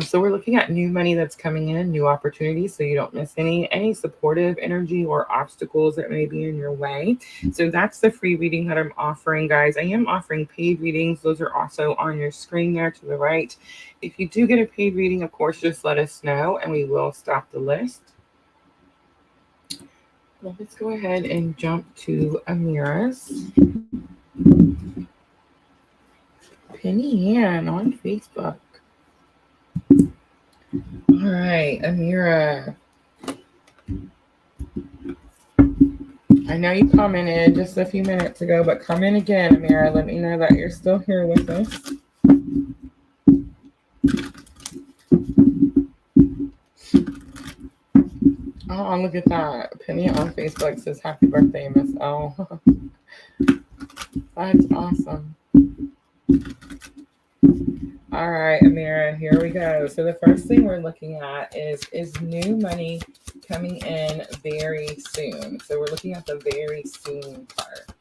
So we're looking at new money that's coming in, new opportunities, so you don't miss any supportive energy or obstacles that may be in your way. So that's the free reading that I'm offering, guys. I am offering paid readings. Those are also on your screen there to the right. If you do get a paid reading, of course, just let us know and we will stop the list. Well, let's go ahead and jump to Amira's. Penny Ann on Facebook. All right, Amira. I know you commented just a few minutes ago, but come in again, Amira. Let me know that you're still here with us. Oh, look at that. Penny on Facebook says happy birthday, Miss O. That's awesome. All right, Amira, here we go. So the first thing we're looking at is new money coming in very soon. So we're looking at the very soon part.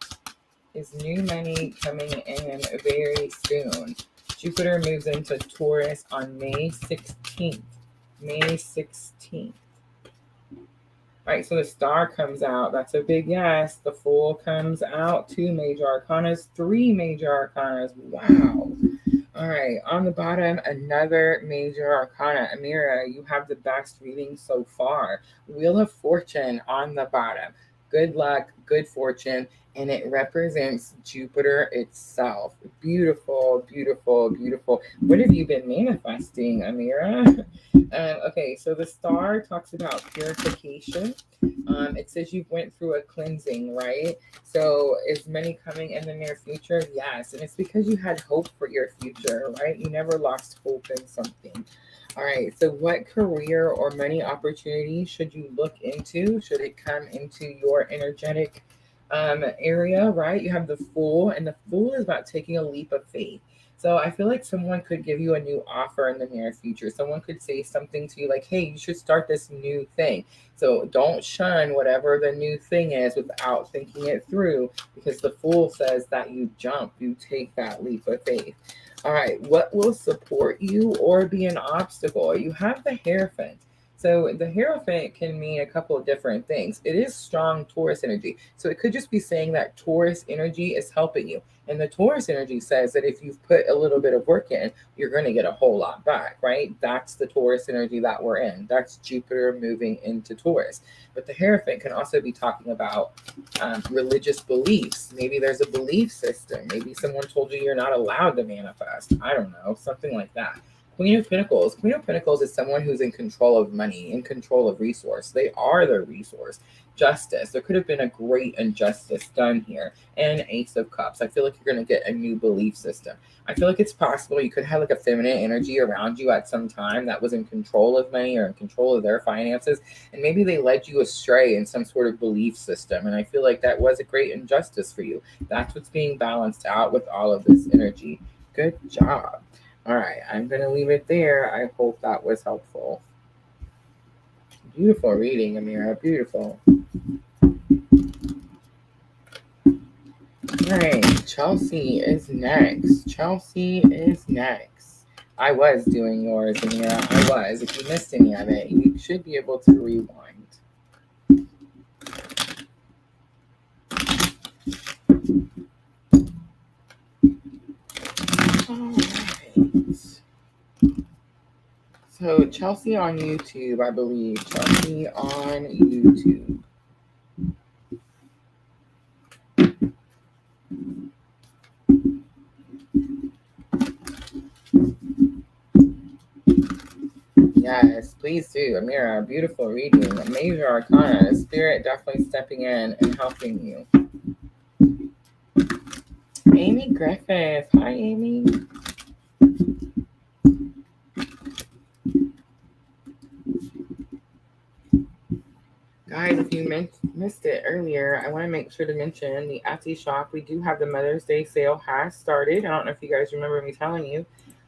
Is new money coming in very soon? Jupiter moves into Taurus on May 16th. May 16th. Right, so the star comes out. That's a big yes. The Fool comes out. 2 major arcanas, 3 major arcanas. Wow. All right, on the bottom, another major arcana. Amira, you have the best reading so far. Wheel of Fortune on the bottom. Good luck, good fortune, and it represents Jupiter itself. Beautiful, beautiful, beautiful. What have you been manifesting, Amira? Okay, so the star talks about purification. It says you went through a cleansing, right? So is money coming in the near future? Yes. And it's because you had hope for your future, right? You never lost hope in something. All right. So what career or money opportunity should you look into? Should it come into your energetic area, right? You have the Fool, and the Fool is about taking a leap of faith. So I feel like someone could give you a new offer in the near future. Someone could say something to you like, hey, you should start this new thing. So don't shun whatever the new thing is without thinking it through, because the Fool says that you jump, you take that leap of faith. All right, what will support you or be an obstacle? You have the Hierophant. So the Hierophant can mean a couple of different things. It is strong Taurus energy. So it could just be saying that Taurus energy is helping you. And the Taurus energy says that if you've put a little bit of work in, you're going to get a whole lot back, right? That's the Taurus energy that we're in. That's Jupiter moving into Taurus. But the Hierophant can also be talking about religious beliefs. Maybe there's a belief system. Maybe someone told you you're not allowed to manifest. I don't know, something like that. Queen of Pentacles. Queen of Pentacles is someone who's in control of money, in control of resource. They are the resource. Justice. There could have been a great injustice done here. And Ace of Cups. I feel like you're going to get a new belief system. I feel like it's possible you could have like a feminine energy around you at some time that was in control of money or in control of their finances. And maybe they led you astray in some sort of belief system. And I feel like that was a great injustice for you. That's what's being balanced out with all of this energy. Good job. All right, I'm going to leave it there. I hope that was helpful. Beautiful reading, Amira. Beautiful. All right, Chelsea is next. Chelsea is next. I was doing yours, Amira. I was. If you missed any of it, you should be able to rewind. All right. So Chelsea on YouTube, I believe. Chelsea on YouTube. Yes, please do. Amira, beautiful reading. Major arcana. The spirit definitely stepping in and helping you. Amy Griffith. Hi, Amy. Guys, if you missed it earlier, I want to make sure to mention the Etsy shop. We do have the Mother's Day sale has started. I don't know if you guys remember me telling you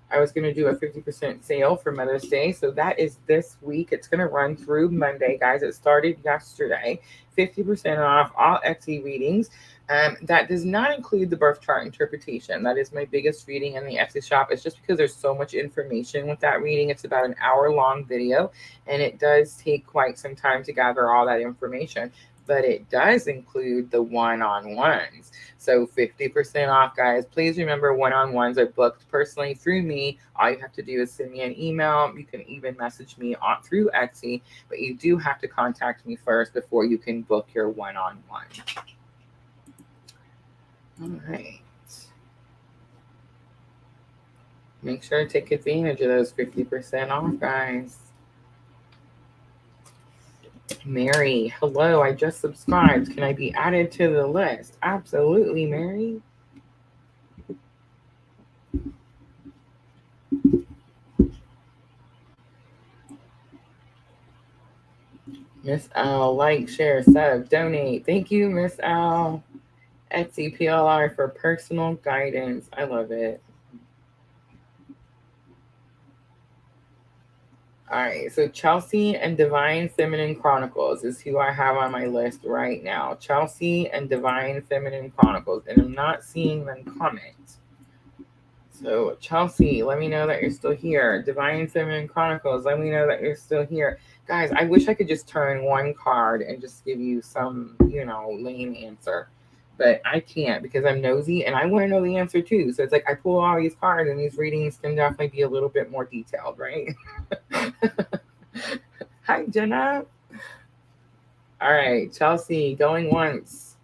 I was going to do a 50% sale for Mother's Day. So that is this week. It's going to run through Monday, guys. It started yesterday. 50% off all Etsy readings. That does not include the birth chart interpretation. That is my biggest reading in the Etsy shop. It's just because there's so much information with that reading. It's about an hour-long video, and it does take quite some time to gather all that information. But it does include the one-on-ones. So 50% off, guys. Please remember, one-on-ones are booked personally through me. All you have to do is send me an email. You can even message me through Etsy, but you do have to contact me first before you can book your one-on-one. All right. Make sure to take advantage of those 50% off, guys. Mary, hello, I just subscribed. Can I be added to the list? Absolutely, Mary. Miss Al, like, share, sub, donate. Thank you, Miss Al. Etsy PLR for personal guidance. I love it. All right, so Chelsea and Divine Feminine Chronicles is who I have on my list right now. Chelsea and Divine Feminine Chronicles, and I'm not seeing them comment. So Chelsea, let me know that you're still here. Divine Feminine Chronicles, let me know that you're still here. Guys, I wish I could just turn one card and just give you some, lame answer. But I can't because I'm nosy and I want to know the answer too. So it's like I pull all these cards and these readings can definitely be a little bit more detailed, right? Hi, Jenna. All right, Chelsea, going once.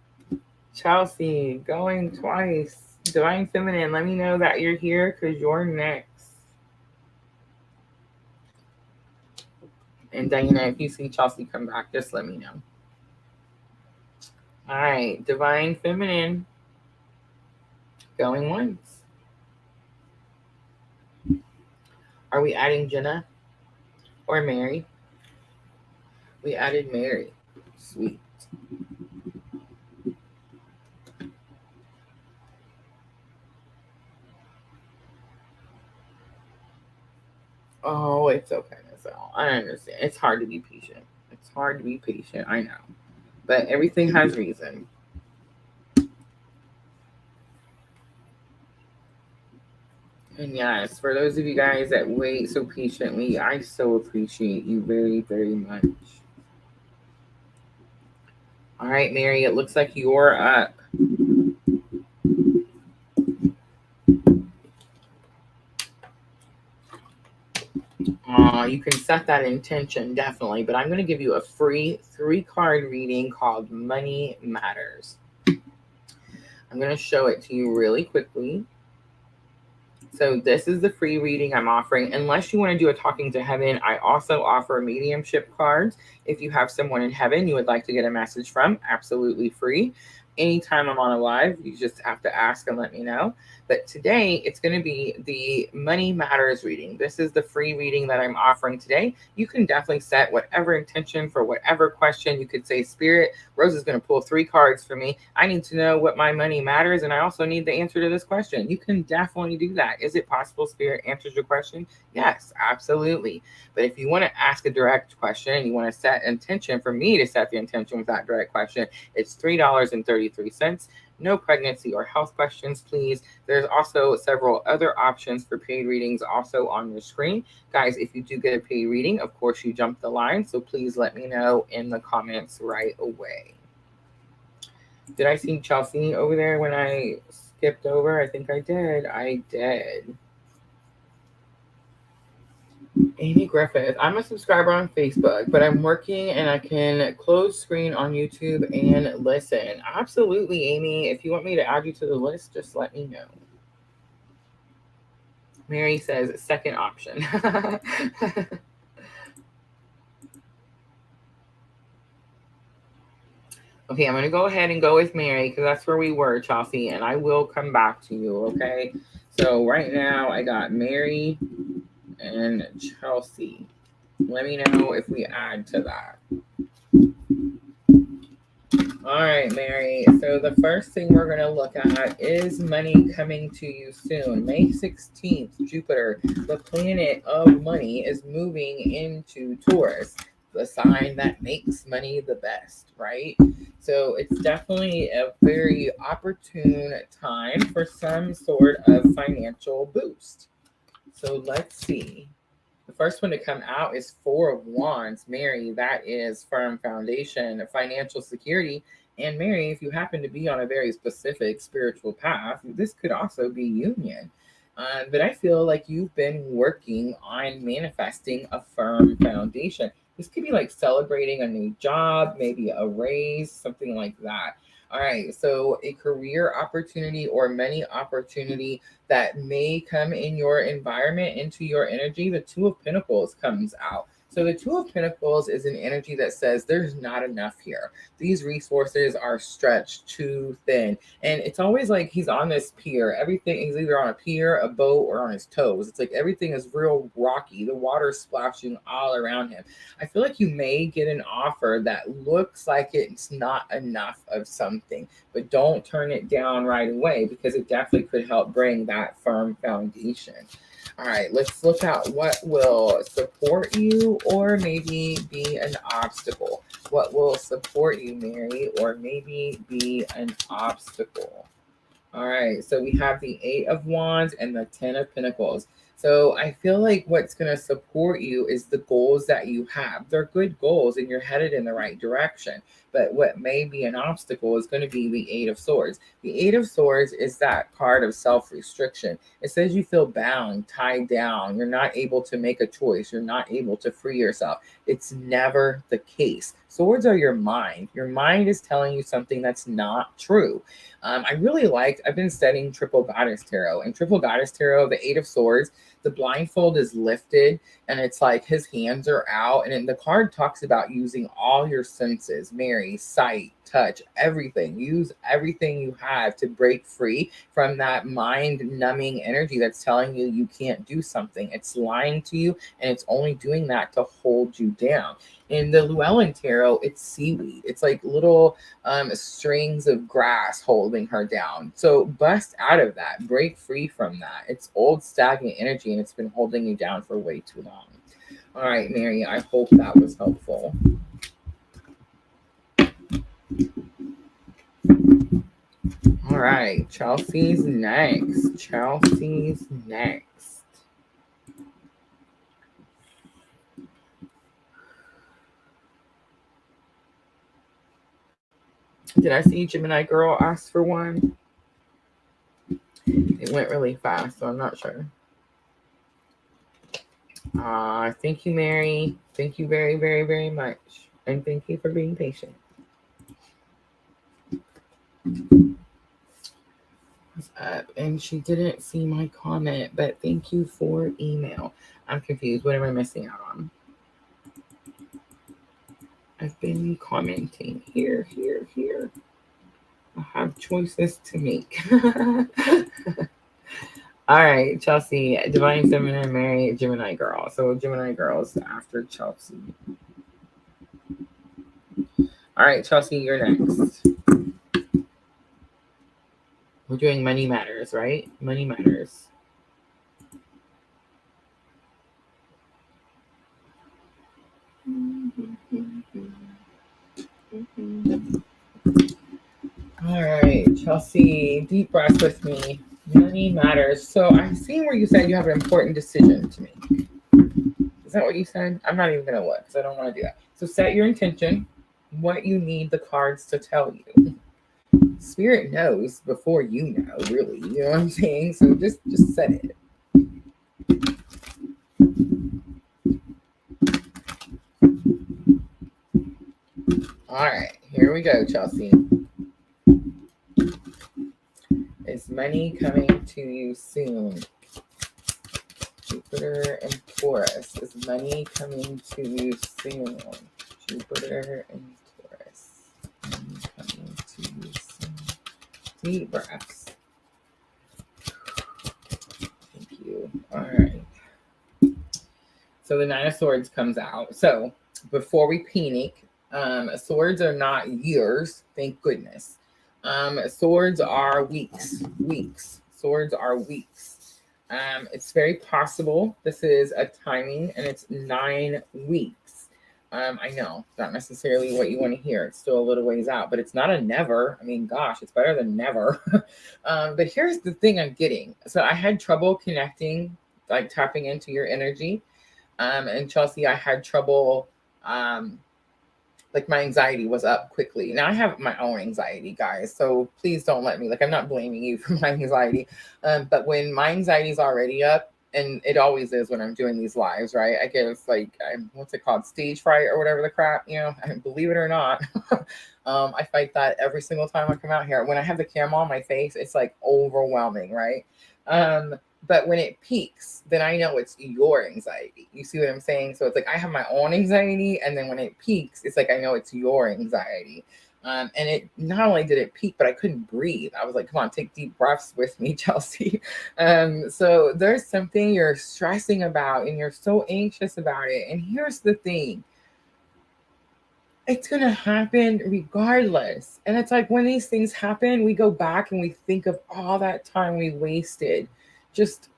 Chelsea, going twice. Divine Feminine, let me know that you're here because you're next. And Diana, if you see Chelsea come back, just let me know. All right, Divine Feminine, going once. Are we adding Jenna or Mary? We added Mary. Sweet. Oh, it's okay, Miss Al. I understand. It's hard to be patient. It's hard to be patient. I know. But everything has reason. And yes, for those of you guys that wait so patiently, I so appreciate you very, very much. All right, Mary, it looks like you're up. You can set that intention, definitely, but I'm going to give you a free 3-card reading called Money Matters. I'm going to show it to you really quickly. So this is the free reading I'm offering. Unless you want to do a talking to heaven, I also offer mediumship cards. If you have someone in heaven you would like to get a message from, absolutely free. Anytime I'm on a live, you just have to ask and let me know. But today it's going to be the Money Matters reading. This is the free reading that I'm offering today. You can definitely set whatever intention for whatever question. You could say, Spirit, Rosa is going to pull 3 cards for me. I need to know what my money matters, and I also need the answer to this question. You can definitely do that. Is it possible Spirit answers your question? Yes, absolutely. But if you want to ask a direct question and you want to set intention for me to set the intention with that direct question, it's $3.33. No pregnancy or health questions, please. There's also several other options for paid readings also on your screen. Guys, if you do get a paid reading, of course you jump the line, so please let me know in the comments right away. Did I see Chelsea over there when I skipped over? I think I did. I did. Amy Griffith. I'm a subscriber on Facebook, but I'm working and I can close screen on YouTube and listen. Absolutely, Amy. If you want me to add you to the list, just let me know. Mary says second option. Okay, I'm going to go ahead and go with Mary because that's where we were, Chelsea, and I will come back to you, okay? So right now I got Mary and Chelsea. Let me know if we add to that. All right, Mary. So the first thing we're going to look at is money coming to you soon. May 16th, Jupiter, the planet of money, is moving into Taurus, the sign that makes money the best, right? So it's definitely a very opportune time for some sort of financial boost. So let's see. The first one to come out is Four of Wands. Mary, that is firm foundation, financial security. And Mary, if you happen to be on a very specific spiritual path, this could also be union. But I feel like you've been working on manifesting a firm foundation. This could be like celebrating a new job, maybe a raise, something like that. All right, so a career opportunity or money opportunity that may come in your environment, into your energy. The Two of Pentacles comes out. So the Two of Pentacles is an energy that says there's not enough here. These resources are stretched too thin. And it's always like he's on this pier. Everything is either on a pier, a boat, or on his toes. It's like everything is real rocky. The water's splashing all around him. I feel like you may get an offer that looks like it's not enough of something, but don't turn it down right away because it definitely could help bring that firm foundation. All right, let's look at what will support you or maybe be an obstacle. What will support you, Mary, or maybe be an obstacle? All right, so we have the Eight of Wands and the Ten of Pentacles. So I feel like what's going to support you is the goals that you have. They're good goals and you're headed in the right direction. But what may be an obstacle is going to be the Eight of Swords. The Eight of Swords is that card of self-restriction. It says you feel bound, tied down. You're not able to make a choice. You're not able to free yourself. It's never the case. Swords are your mind. Your mind is telling you something that's not true. I've been studying Triple Goddess Tarot, and Triple Goddess Tarot, the Eight of Swords, the blindfold is lifted and it's like his hands are out. And then the card talks about using all your senses, Mary, sight, touch, everything. Use everything you have to break free from that mind numbing energy that's telling you you can't do something. It's lying to you and it's only doing that to hold you down. In the Llewellyn Tarot, it's seaweed. It's like little strings of grass holding her down. So bust out of that, break free from that. It's old stagnant energy and it's been holding you down for way too long. All right, Mary, I hope that was helpful. All right, Chelsea's next. Chelsea's next. Did I see Gemini girl ask for one? It went really fast, so I'm not sure. Thank you, Mary. Thank you very, very, very much. And thank you for being patient. What's up? And she didn't see my comment, but thank you for email. I'm confused. What am I missing out on? I've been commenting here. I have choices to make. All right, Chelsea, Divine Feminine, Mary, Gemini girl. So Gemini girls after Chelsea. All right, Chelsea, you're next. We're doing Money Matters, right? Money Matters. All right, Chelsea, deep breath with me. Money matters. So I've seen where you said you have an important decision to make. Is that what you said? I'm not even going to look because I don't want to do that. So set your intention, what you need the cards to tell you. Spirit knows before you know, really. You know what I'm saying? So just set it. All right, here we go, Chelsea. Is money coming to you soon? Jupiter and Taurus. Is money coming to you soon? Jupiter and Taurus. Money coming to you soon. Deep breaths. Thank you. All right. So the Nine of Swords comes out. So before we panic, Swords are not years, thank goodness. Swords are weeks, weeks. Swords are weeks. It's very possible this is a timing, and it's 9 weeks. I know, not necessarily what you want to hear. It's still a little ways out, but it's not a never. I mean, gosh, it's better than never. But here's the thing I'm getting. So I had trouble connecting, like tapping into your energy. And Chelsea, I had trouble, like my anxiety was up quickly. Now I have my own anxiety, guys. So please don't let me, like, I'm not blaming you for my anxiety. But when my anxiety is already up, and it always is when I'm doing these lives, right? I get like, what's it called? Stage fright or whatever the crap, you know, believe it or not. I fight that every single time I come out here. When I have the camera on my face, it's like overwhelming, right? But when it peaks, then I know it's your anxiety. You see what I'm saying? So it's like I have my own anxiety, and then when it peaks, it's like I know it's your anxiety. And it not only did it peak, but I couldn't breathe. I was like, come on, take deep breaths with me, Chelsea. So there's something you're stressing about, and you're so anxious about it. And here's the thing. It's going to happen regardless. And it's like when these things happen, we go back and we think of all that time we wasted just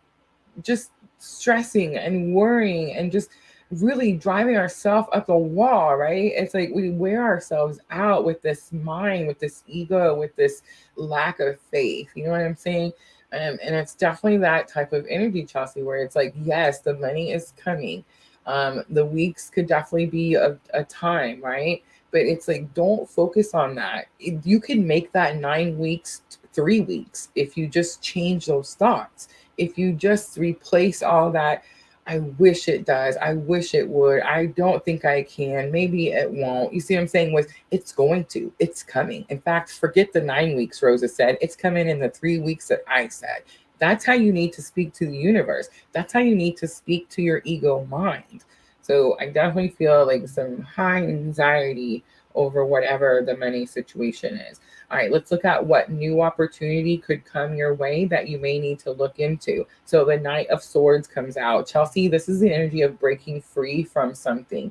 stressing and worrying and just really driving ourselves up the wall, right? It's like we wear ourselves out with this mind, with this ego, with this lack of faith. You know what I'm saying? And it's definitely that type of energy, Chelsea, where it's like, yes, the money is coming. The weeks could definitely be a time, right? But it's like, don't focus on that. You can make that 9 weeks 3 weeks if you just change those thoughts. If you just replace all that, I wish it does. I wish it would. I don't think I can. Maybe it won't. You see what I'm saying? Was it's going to. It's coming. In fact, forget the 9 weeks, Rosa said. It's coming in the 3 weeks that I said. That's how you need to speak to the universe. That's how you need to speak to your ego mind. So I definitely feel like some high anxiety over whatever the money situation is. All right, let's look at what new opportunity could come your way that you may need to look into. So the Knight of Swords comes out. Chelsea, this is the energy of breaking free from something.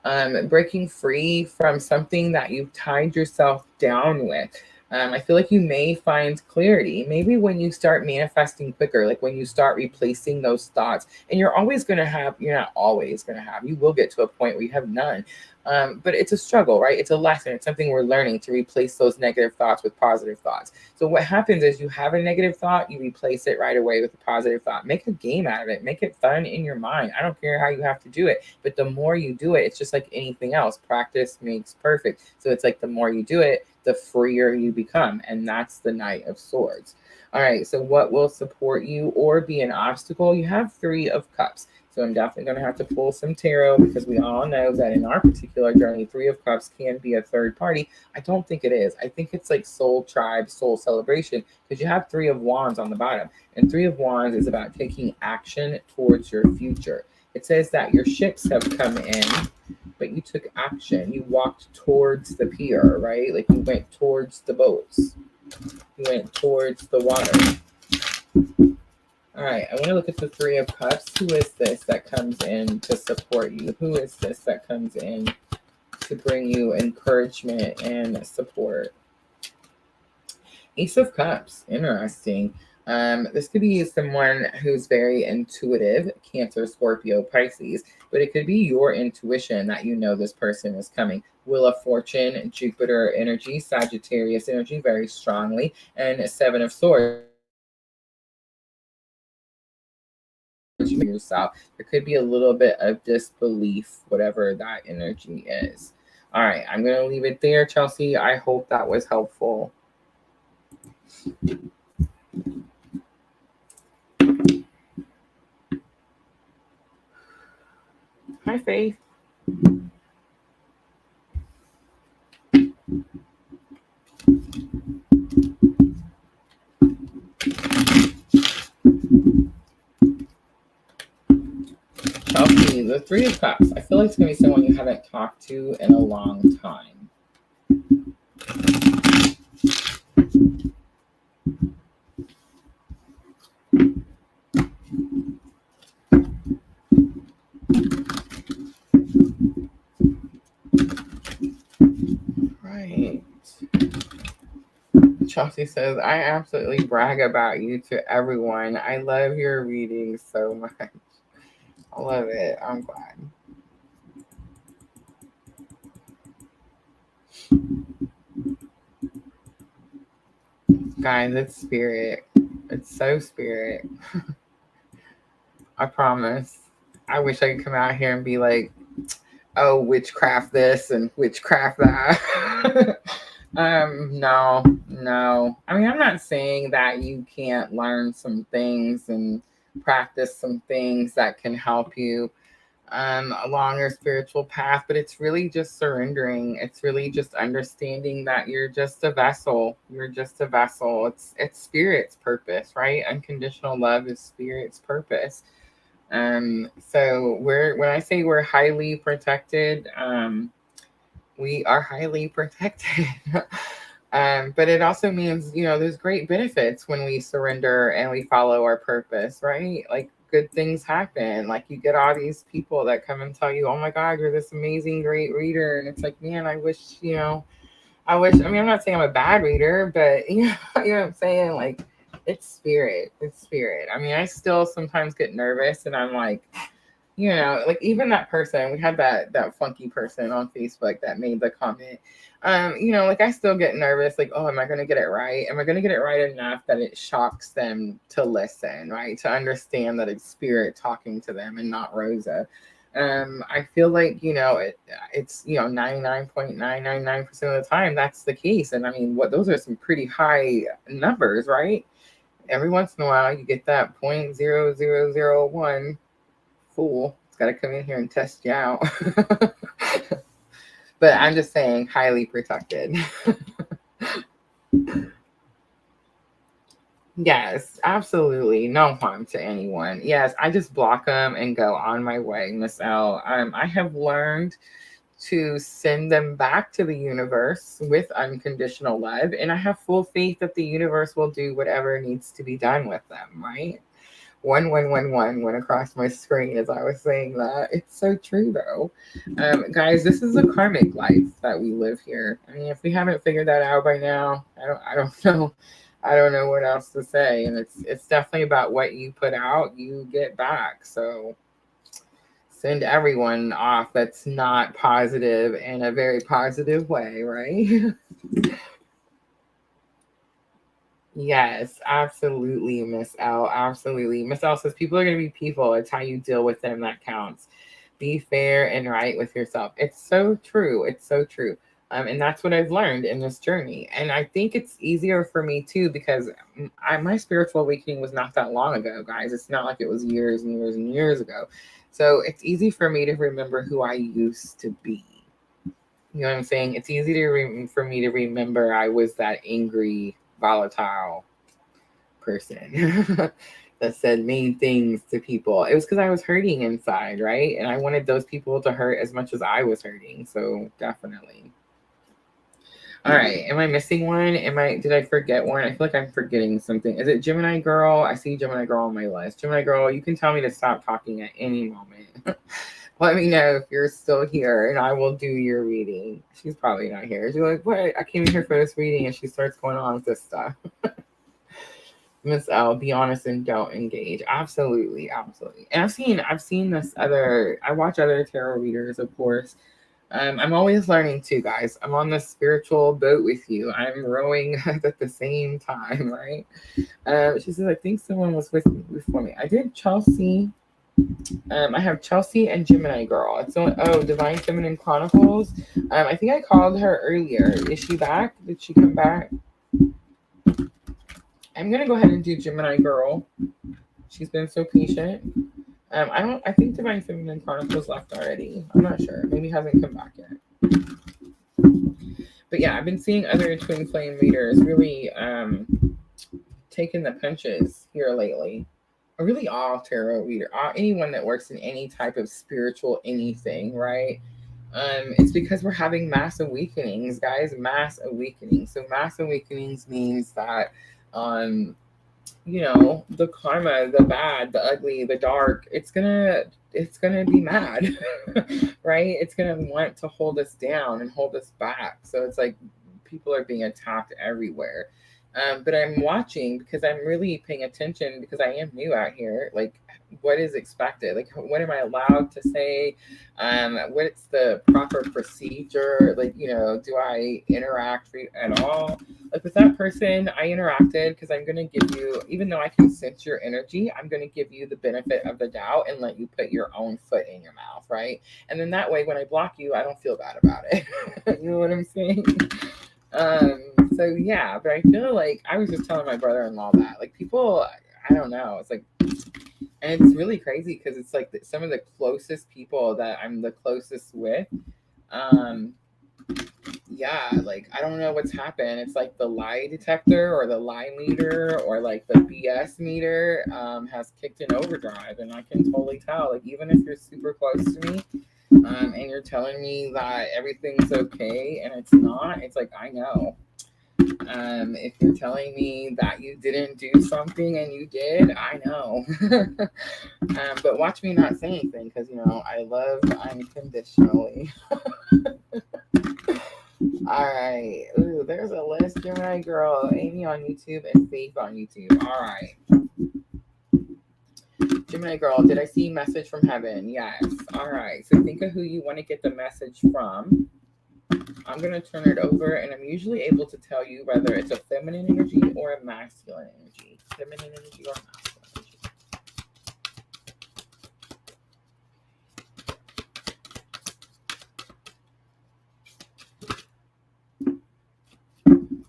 Breaking free from something that you've tied yourself down with. I feel like you may find clarity. Maybe when you start manifesting quicker, like when you start replacing those thoughts, and you're not always going to have, you will get to a point where you have none. But it's a struggle, right? It's a lesson. It's something we're learning to replace those negative thoughts with positive thoughts. So what happens is you have a negative thought, you replace it right away with a positive thought. Make a game out of it. Make it fun in your mind. I don't care how you have to do it, but the more you do it, it's just like anything else. Practice makes perfect. So it's like the more you do it, the freer you become. And that's the Knight of Swords. All right, so what will support you or be an obstacle? You have 3 of Cups. So I'm definitely going to have to pull some tarot, because we all know that in our particular journey, 3 of Cups can be a third party. I don't think it is. I think it's like soul tribe, soul celebration, because you have 3 of Wands on the bottom. And 3 of Wands is about taking action towards your future. It says that your ships have come in, but you took action. You walked towards the pier, right? Like you went towards the boats. You went towards the water. All right, I want to look at the 3 of Cups. Who is this that comes in to support you? Who is this that comes in to bring you encouragement and support? Ace of Cups, interesting. This could be someone who's very intuitive, Cancer, Scorpio, Pisces, but it could be your intuition that you know this person is coming. Wheel of Fortune, Jupiter energy, Sagittarius energy very strongly, and 7 of Swords. Yourself. There could be a little bit of disbelief, whatever that energy is. All right, I'm going to leave it there, Chelsea. I hope that was helpful. Hi, Faith. Chelsea, the 3 of Cups. I feel like it's going to be someone you haven't talked to in a long time. Chelsea says, I absolutely brag about you to everyone. I love your readings so much. I love it. I'm glad. Guys, it's spirit. It's so spirit. I promise. I wish I could come out here and be like, oh, witchcraft this and witchcraft that. No, no. I mean, I'm not saying that you can't learn some things and practice some things that can help you along your spiritual path, but it's really just surrendering. It's really just understanding that you're just a vessel. You're just a vessel. It's spirit's purpose, right? Unconditional love is spirit's purpose. So when I say we're highly protected, we are highly protected. But it also means, there's great benefits when we surrender and we follow our purpose, right? Like good things happen. Like you get all these people that come and tell you, oh my God, you're this amazing, great reader. And it's like, man, I mean, I'm not saying I'm a bad reader, but you know what I'm saying? Like it's spirit. It's spirit. I mean, I still sometimes get nervous and I'm like, like even that person, we had that funky person on Facebook that made the comment. Like I still get nervous, like, oh, am I gonna get it right? Am I gonna get it right enough that it shocks them to listen, right? To understand that it's spirit talking to them and not Rosa. I feel like, it's 99.999% of the time that's the case. And I mean, those are some pretty high numbers, right? Every once in a while you get that 0.0001 fool. It's got to come in here and test you out. But I'm just saying, highly protected. Yes, absolutely. No harm to anyone. Yes, I just block them and go on my way, Miss L. I have learned to send them back to the universe with unconditional love. And I have full faith that the universe will do whatever needs to be done with them, right? 1111 went across my screen as I was saying that. It's so true though. Guys, this is a karmic life that we live here. I mean, if we haven't figured that out by now, I don't know. I don't know what else to say. And it's definitely about what you put out, you get back. So send everyone off that's not positive in a very positive way, right? Yes, absolutely, Miss L. Absolutely. Miss L says people are going to be people. It's how you deal with them that counts. Be fair and right with yourself. It's so true. It's so true. And that's what I've learned in this journey. And I think it's easier for me too, because my spiritual awakening was not that long ago, guys. It's not like it was years and years and years ago. So it's easy for me to remember who I used to be. You know what I'm saying? It's easy for me to remember I was that angry, volatile person that said mean things to people. It was because I was hurting inside, right? And I wanted those people to hurt as much as I was hurting. So definitely. All right. Am I missing one? Did I forget one? I feel like I'm forgetting something. Is it Gemini Girl? I see Gemini Girl on my list. Gemini Girl, you can tell me to stop talking at any moment. Let me know if you're still here and I will do your reading. She's probably not here. She's like, what? I came in here for this reading, and she starts going on with this stuff. Miss L, be honest and don't engage. Absolutely, absolutely. And I've seen this I watch other tarot readers, of course. I'm always learning too, guys. I'm on this spiritual boat with you. I'm rowing at the same time, right? She says, I think someone was with me before me. I did Chelsea. I have Chelsea and Gemini Girl. Divine Feminine Chronicles. I think I called her earlier. Is she back? Did she come back? I'm gonna go ahead and do Gemini Girl. She's been so patient. I think Divine Feminine Chronicles left already. I'm not sure. Maybe hasn't come back yet. But yeah, I've been seeing other twin flame readers really taking the punches here lately. Really all tarot reader, anyone that works in any type of spiritual anything, right? It's because we're having mass awakenings, guys. Mass awakenings. So mass awakenings means that the karma, the bad, the ugly, the dark, it's gonna be mad. Right? It's gonna want to hold us down and hold us back. So it's like people are being attacked everywhere. But I'm watching because I'm really paying attention because I am new out here. Like, what is expected? Like, what am I allowed to say? What's the proper procedure? Like, do I interact at all? Like with that person, I interacted because I'm going to give you, even though I can sense your energy, I'm going to give you the benefit of the doubt and let you put your own foot in your mouth, right? And then that way, when I block you, I don't feel bad about it. You know what I'm saying? So yeah, but I feel like I was just telling my brother-in-law that, like, people, I don't know, it's like, and it's really crazy because it's like some of the closest people that I'm the closest with, yeah, like, I don't know what's happened. It's like the lie detector or the lie meter or like the BS meter has kicked in overdrive, and I can totally tell. Like, even if you're super close to me, and you're telling me that everything's okay and it's not, it's like, I know. If you're telling me that you didn't do something and you did, I know. But watch me not say anything because, I love unconditionally. All right. Ooh, there's a list. Gemini girl, Amy on YouTube, and Faith on YouTube. All right. Gemini girl, did I see message from heaven? Yes. All right. So think of who you want to get the message from. I'm going to turn it over, and I'm usually able to tell you whether it's a feminine energy or a masculine energy. Feminine energy or masculine energy.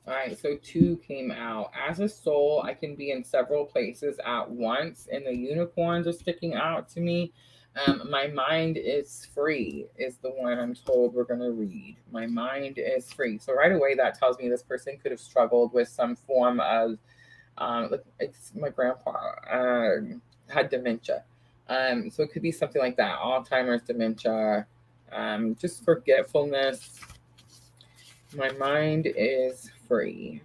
All right, so 2 came out. As a soul, I can be in several places at once, and the unicorns are sticking out to me. My mind is free is the one I'm told we're going to read. My mind is free. So right away, that tells me this person could have struggled with some form of, it's my grandpa had dementia. So it could be something like that, Alzheimer's, dementia, just forgetfulness. My mind is free.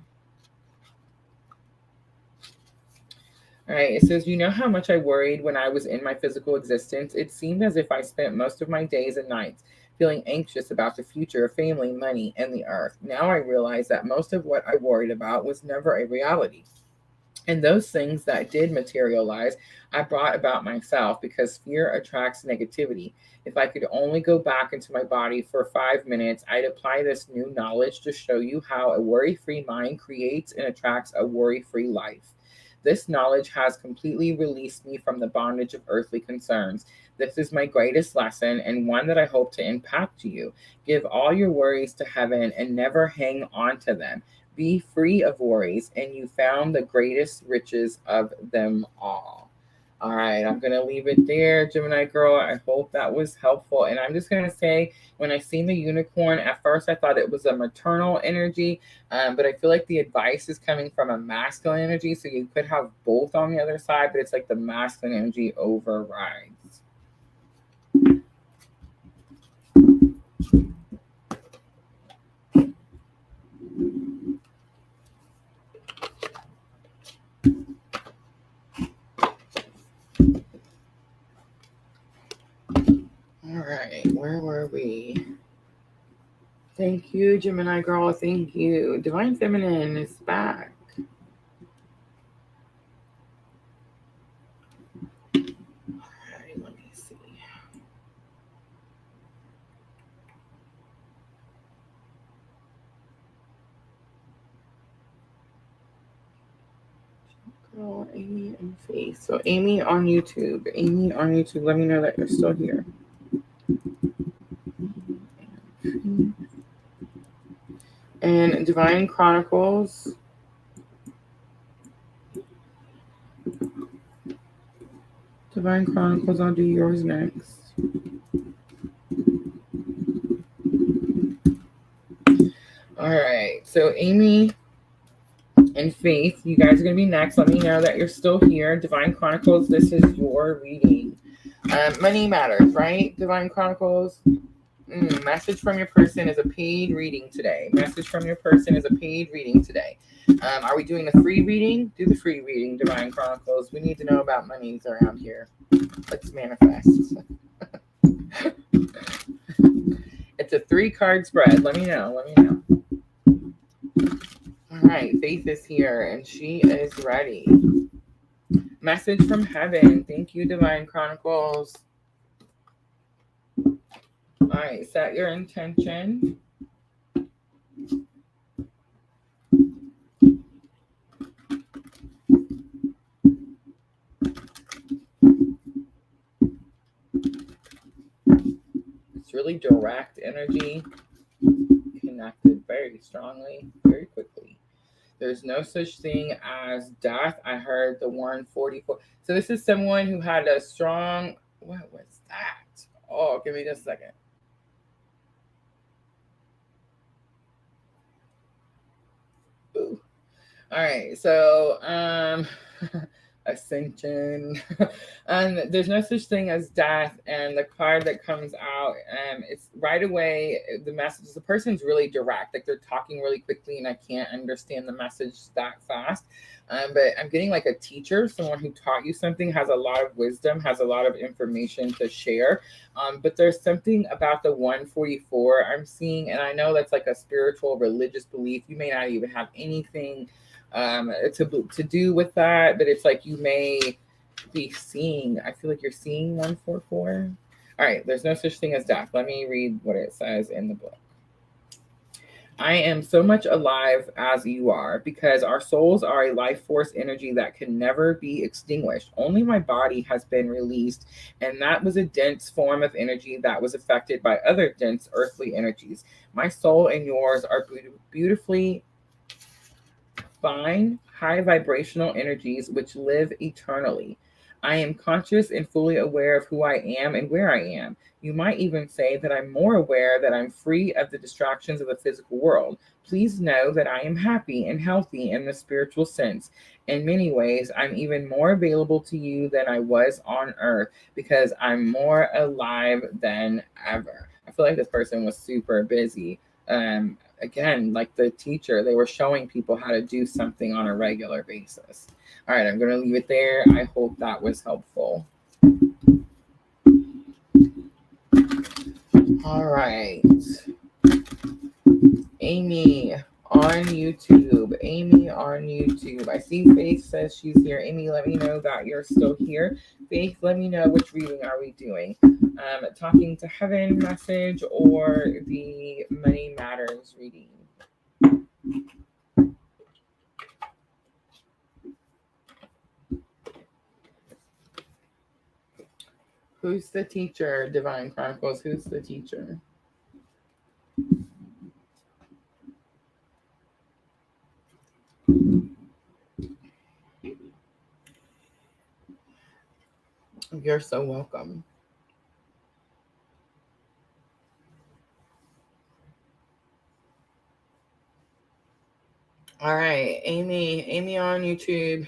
All right, it says, you know how much I worried when I was in my physical existence? It seemed as if I spent most of my days and nights feeling anxious about the future, family, money, and the earth. Now I realize that most of what I worried about was never a reality. And those things that did materialize, I brought about myself because fear attracts negativity. If I could only go back into my body for 5 minutes, I'd apply this new knowledge to show you how a worry-free mind creates and attracts a worry-free life. This knowledge has completely released me from the bondage of earthly concerns. This is my greatest lesson and one that I hope to impact to you. Give all your worries to heaven and never hang on to them. Be free of worries, and you found the greatest riches of them all. All right, I'm going to leave it there, Gemini girl. I hope that was helpful. And I'm just going to say, when I seen the unicorn, at first I thought it was a maternal energy, but I feel like the advice is coming from a masculine energy. So you could have both on the other side, but it's like the masculine energy overrides. All right, where were we? Thank you, Gemini girl. Thank you. Divine Feminine is back. All right, let me see. Girl, Amy and Faith. So Amy on YouTube. Amy on YouTube. Let me know that you're still here. And Divine Chronicles. Divine Chronicles, I'll do yours next. All right. So Amy and Faith, you guys are going to be next. Let me know that you're still here. Divine Chronicles, this is your reading. Money matters, right? Divine Chronicles. Message from your person is a paid reading today. Message from your person is a paid reading today. Are we doing the free reading? Do the free reading, Divine Chronicles. We need to know about monies around here. Let's manifest. It's a 3-card spread. Let me know. All right, Faith is here and she is ready. Message from heaven. Thank you, Divine Chronicles. All right, set your intention. It's really direct energy, connected very strongly, very quickly. There's no such thing as death. I heard the 144. So this is someone who had a strong, what was that? Oh, give me just a second. Ooh. All right, so ascension. There's no such thing as death, and the card that comes out, it's right away. The message, the person's really direct, like they're talking really quickly, and I can't understand the message that fast. But I'm getting like a teacher, someone who taught you something, has a lot of wisdom, has a lot of information to share. But there's something about the 144 I'm seeing, and I know that's like a spiritual, religious belief. You may not even have anything to do with that, but it's like you may be seeing, I feel like you're seeing 144. All right, there's no such thing as death. Let me read what it says in the book. I am so much alive as you are, because our souls are a life force energy that can never be extinguished. Only my body has been released, and that was a dense form of energy that was affected by other dense earthly energies. My soul and yours are beautifully fine, high vibrational energies which live eternally. I am conscious and fully aware of who I am and where I am. You might even say that I'm more aware that I'm free of the distractions of the physical world. Please know that I am happy and healthy in the spiritual sense. In many ways, I'm even more available to you than I was on earth, because I'm more alive than ever. I feel like this person was super busy. Again, like the teacher, they were showing people how to do something on a regular basis. All right, I'm going to leave it there. I hope that was helpful. All right. Amy on YouTube. Amy on YouTube. I see Faith says she's here. Amy, let me know that you're still here. Faith, let me know which reading are we doing. Talking to Heaven message or the Money Matters reading? Who's the teacher, Divine Chronicles? Who's the teacher? You're so welcome. All right, Amy on YouTube.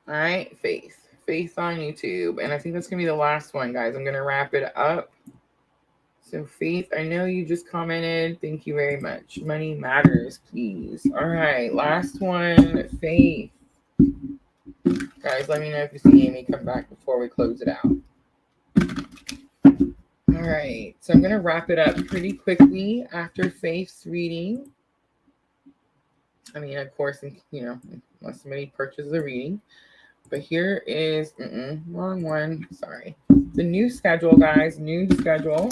All right, Faith on YouTube. And I think that's going to be the last one, guys. I'm going to wrap it up. So, Faith, I know you just commented. Thank you very much. Money matters, please. All right, last one, Faith. Guys, let me know if you see Amy come back before we close it out. All right, so I'm going to wrap it up pretty quickly after Faith's reading. I mean, of course, unless somebody purchases a reading. But here is, wrong one, sorry. The new schedule, guys, new schedule.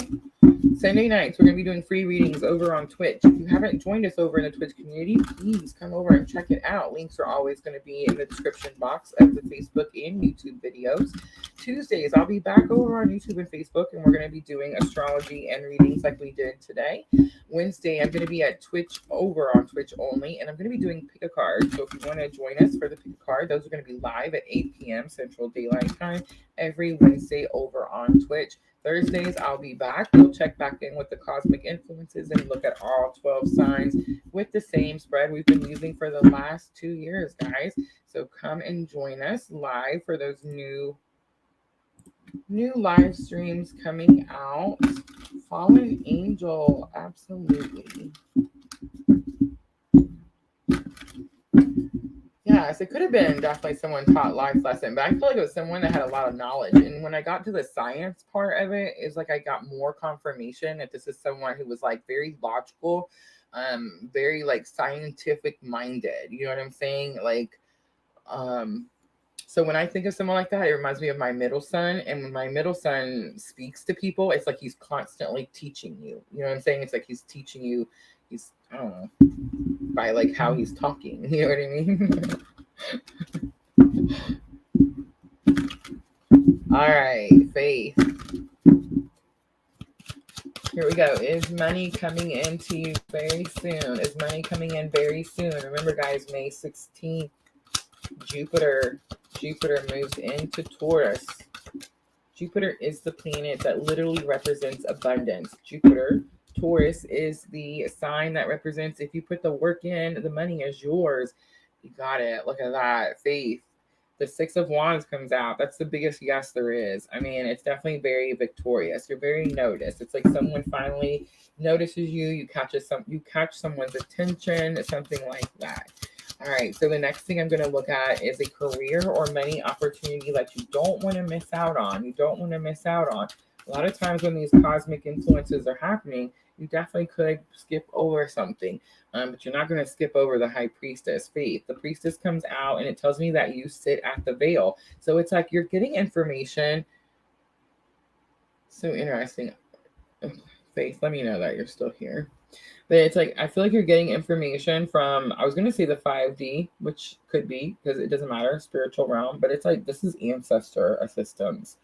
Sunday nights, we're going to be doing free readings over on Twitch. If you haven't joined us over in the Twitch community, please come over and check it out. Links are always going to be in the description box of the Facebook and YouTube videos. Tuesdays, I'll be back over on YouTube and Facebook, and we're going to be doing astrology and readings like we did today. Wednesday, I'm going to be at Twitch, over on Twitch only, and I'm going to be doing pick a card. So if you want to join us for the pick a card, those are going to be live at 8 p.m. Central Daylight Time every Wednesday over on Twitch. Thursdays, I'll be back. We'll check back in with the cosmic influences and look at all 12 signs with the same spread we've been using for the last 2 years, guys. So come and join us live for those new live streams coming out. Fallen Angel, absolutely. Yeah, Yes, it could have been definitely someone taught life lesson, but I feel like it was someone that had a lot of knowledge. And when I got to the science part of it, it's like I got more confirmation that this is someone who was like very logical, very like scientific minded. You know what I'm saying? Like, so when I think of someone like that, it reminds me of my middle son. And when my middle son speaks to people, it's like he's constantly teaching you. You know what I'm saying? It's like he's teaching you. He's, I don't know, by like how he's talking. You know what I mean? All right, Faith. Here we go. Is money coming into you very soon? Is money coming in very soon? Remember, guys, May 16th, Jupiter moves into Taurus. Jupiter is the planet that literally represents abundance. Taurus is the sign that represents if you put the work in, the money is yours. You got it. Look at that. Faith. The Six of Wands comes out. That's the biggest yes there is. I mean, it's definitely very victorious. You're very noticed. It's like someone finally notices you. You catch someone's attention, something like that. All right, so the next thing I'm going to look at is a career or money opportunity that you don't want to miss out on. A lot of times when these cosmic influences are happening, you definitely could skip over something, but you're not going to skip over the High Priestess, Faith. The Priestess comes out and it tells me that you sit at the veil. So it's like you're getting information. So interesting. Faith, let me know that you're still here. But it's like, I feel like you're getting information from, I was going to say the 5D, which could be, because it doesn't matter, spiritual realm, but it's like, this is ancestor assistance.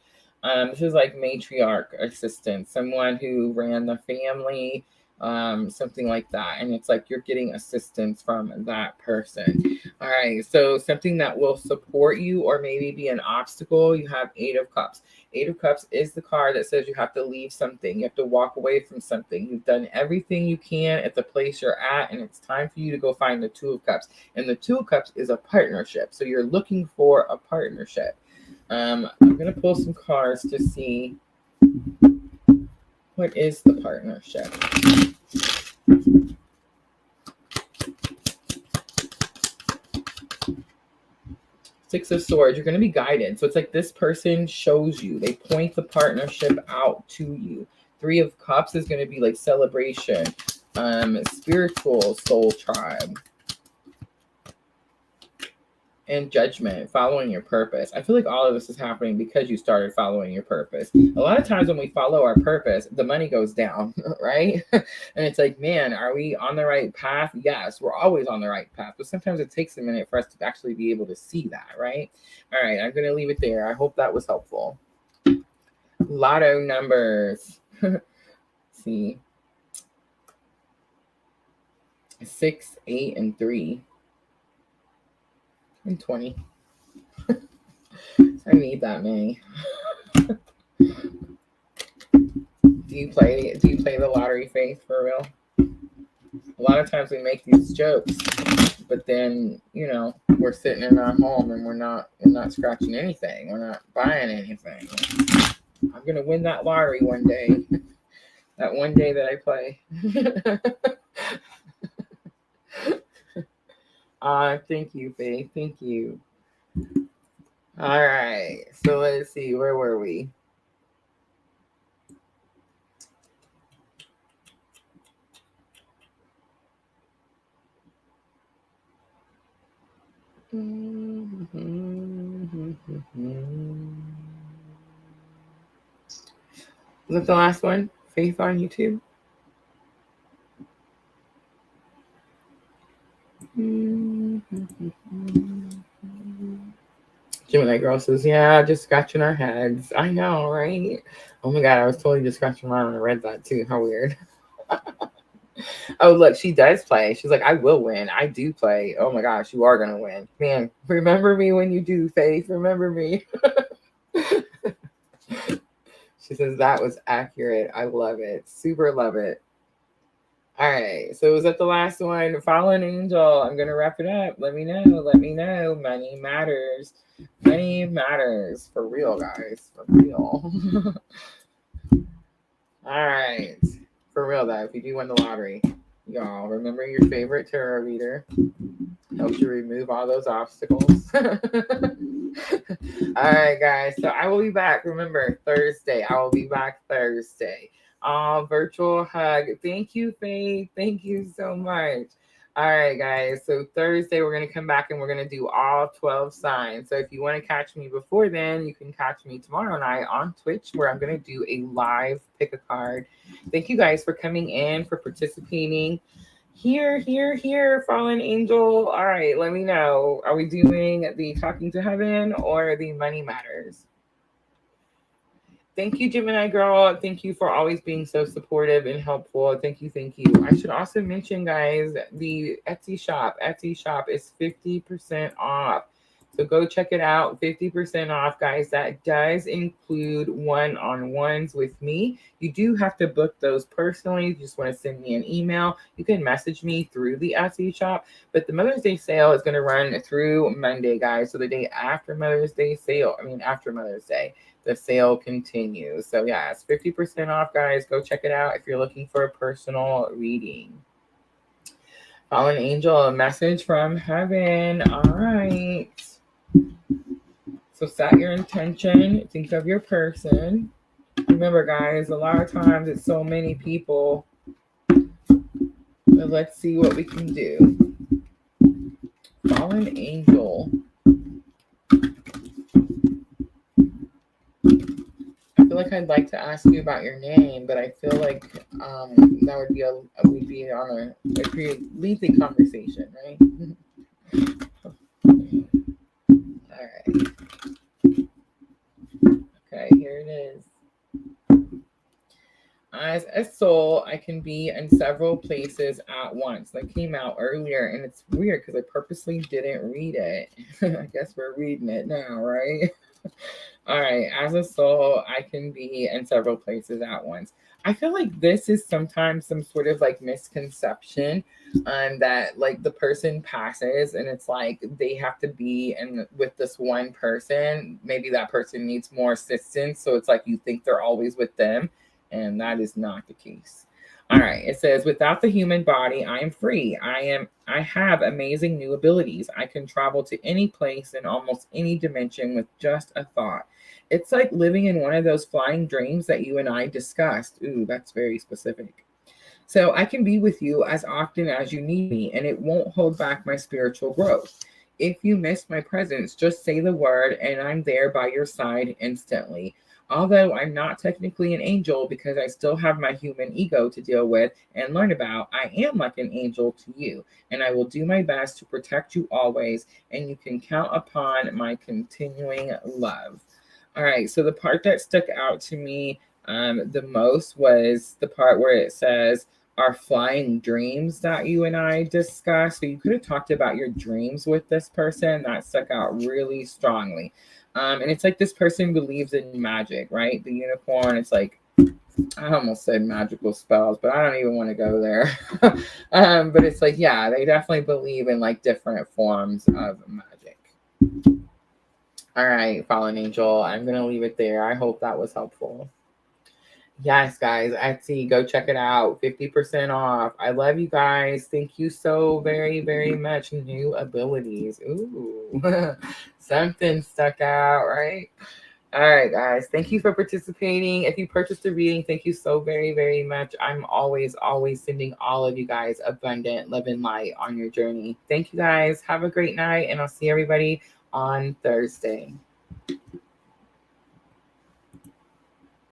This is like matriarch assistance, someone who ran the family, something like that. And it's like, you're getting assistance from that person. All right. So something that will support you or maybe be an obstacle, you have 8 of Cups. 8 of Cups is the card that says you have to leave something. You have to walk away from something. You've done everything you can at the place you're at, and it's time for you to go find the 2 of Cups. And the 2 of Cups is a partnership. So you're looking for a partnership. I'm going to pull some cards to see what is the partnership. Six of Swords, you're going to be guided. So it's like this person shows you. They point the partnership out to you. 3 of Cups is going to be like celebration, spiritual soul tribe, and Judgment, following your purpose. I feel like all of this is happening because you started following your purpose. A lot of times when we follow our purpose, the money goes down, right? And it's like, man, are we on the right path? Yes, we're always on the right path, but sometimes it takes a minute for us to actually be able to see that, right? All right, I'm going to leave it there. I hope that was helpful. Lotto numbers. See. 6, 8, and 3. And 20. I need that many. Do you play the lottery, Faith, for real? A lot of times we make these jokes, but then, you know, we're sitting in our home and we're not scratching anything. We're not buying anything. I'm gonna win that lottery one day. That one day that I play. Thank you, Faith. Thank you. All right. So let's see. Where were we? Was that the last one? Faith on YouTube? Gemini girl says, yeah, just scratching our heads. I know, right? Oh my God, I was totally just scratching mine when I read that too. How weird. Oh, look, she does play. She's like, I will win. I do play. Oh my gosh, you are going to win. Man, remember me when you do, Faith. Remember me. She says, that was accurate. I love it. Super love it. All right. So was that the last one? Fallen Angel. I'm going to wrap it up. Let me know. Money matters. Money matters. For real, guys. For real. All right. For real, though, if you do win the lottery, y'all remember your favorite tarot reader. Helps you remove all those obstacles. All right, guys. So I will be back. Remember, Thursday. I will be back Thursday. Virtual hug. Thank you, Faith. Thank you so much. All right, guys. So Thursday, we're going to come back and we're going to do all 12 signs. So if you want to catch me before then, you can catch me tomorrow night on Twitch where I'm going to do a live pick a card. Thank you guys for coming in, for participating. Here, fallen angel. All right, let me know. Are we doing the talking to heaven or the money matters? Thank you, Gemini girl. Thank you for always being so supportive and helpful. Thank you, thank you. I should also mention, guys, the Etsy shop. Etsy shop is 50% off. So go check it out. 50% off, guys. That does include one-on-ones with me. You do have to book those personally. You just want to send me an email. You can message me through the Etsy shop. But the Mother's Day sale is going to run through Monday, guys. So the day after Mother's Day sale, after Mother's Day, the sale continues. So yeah, it's 50% off, guys. Go check it out if you're looking for a personal reading. Fallen angel, a message from heaven. All right. So set your intention. Think of your person. Remember, guys, a lot of times it's so many people. But let's see what we can do. Fallen angel. I feel like I'd like to ask you about your name, but I feel like that would be we'd be on a pretty lengthy conversation, right? All right. Okay, here it is. As a soul, I can be in several places at once. That came out earlier, and it's weird because I purposely didn't read it. I guess we're reading it now, right? All right. As a soul, I can be in several places at once. I feel like this is sometimes some sort of like misconception that like the person passes and it's like they have to be in with this one person. Maybe that person needs more assistance. So it's like you think they're always with them. And that is not the case. All right. It says, without the human body, I am free. I have amazing new abilities. I can travel to any place in almost any dimension with just a thought. It's like living in one of those flying dreams that you and I discussed. Ooh, that's very specific. So I can be with you as often as you need me, and it won't hold back my spiritual growth. If you miss my presence, just say the word, and I'm there by your side instantly. Although I'm not technically an angel because I still have my human ego to deal with and learn about, I am like an angel to you, and I will do my best to protect you always, and you can count upon my continuing love. All right, so the part that stuck out to me the most was the part where it says, our flying dreams that you and I discussed. So you could have talked about your dreams with this person. That stuck out really strongly. And it's like this person believes in magic, right? The unicorn, it's like, I almost said magical spells, but I don't even want to go there. But it's like, yeah, they definitely believe in like different forms of magic. All right, fallen angel, I'm going to leave it there. I hope that was helpful. Yes, guys, Etsy, go check it out. 50% off. I love you guys. Thank you so very, very much. New abilities. Ooh, something stuck out, right? All right, guys. Thank you for participating. If you purchased a reading, thank you so very, very much. I'm always sending all of you guys abundant love and light on your journey. Thank you, guys. Have a great night, and I'll see everybody on Thursday.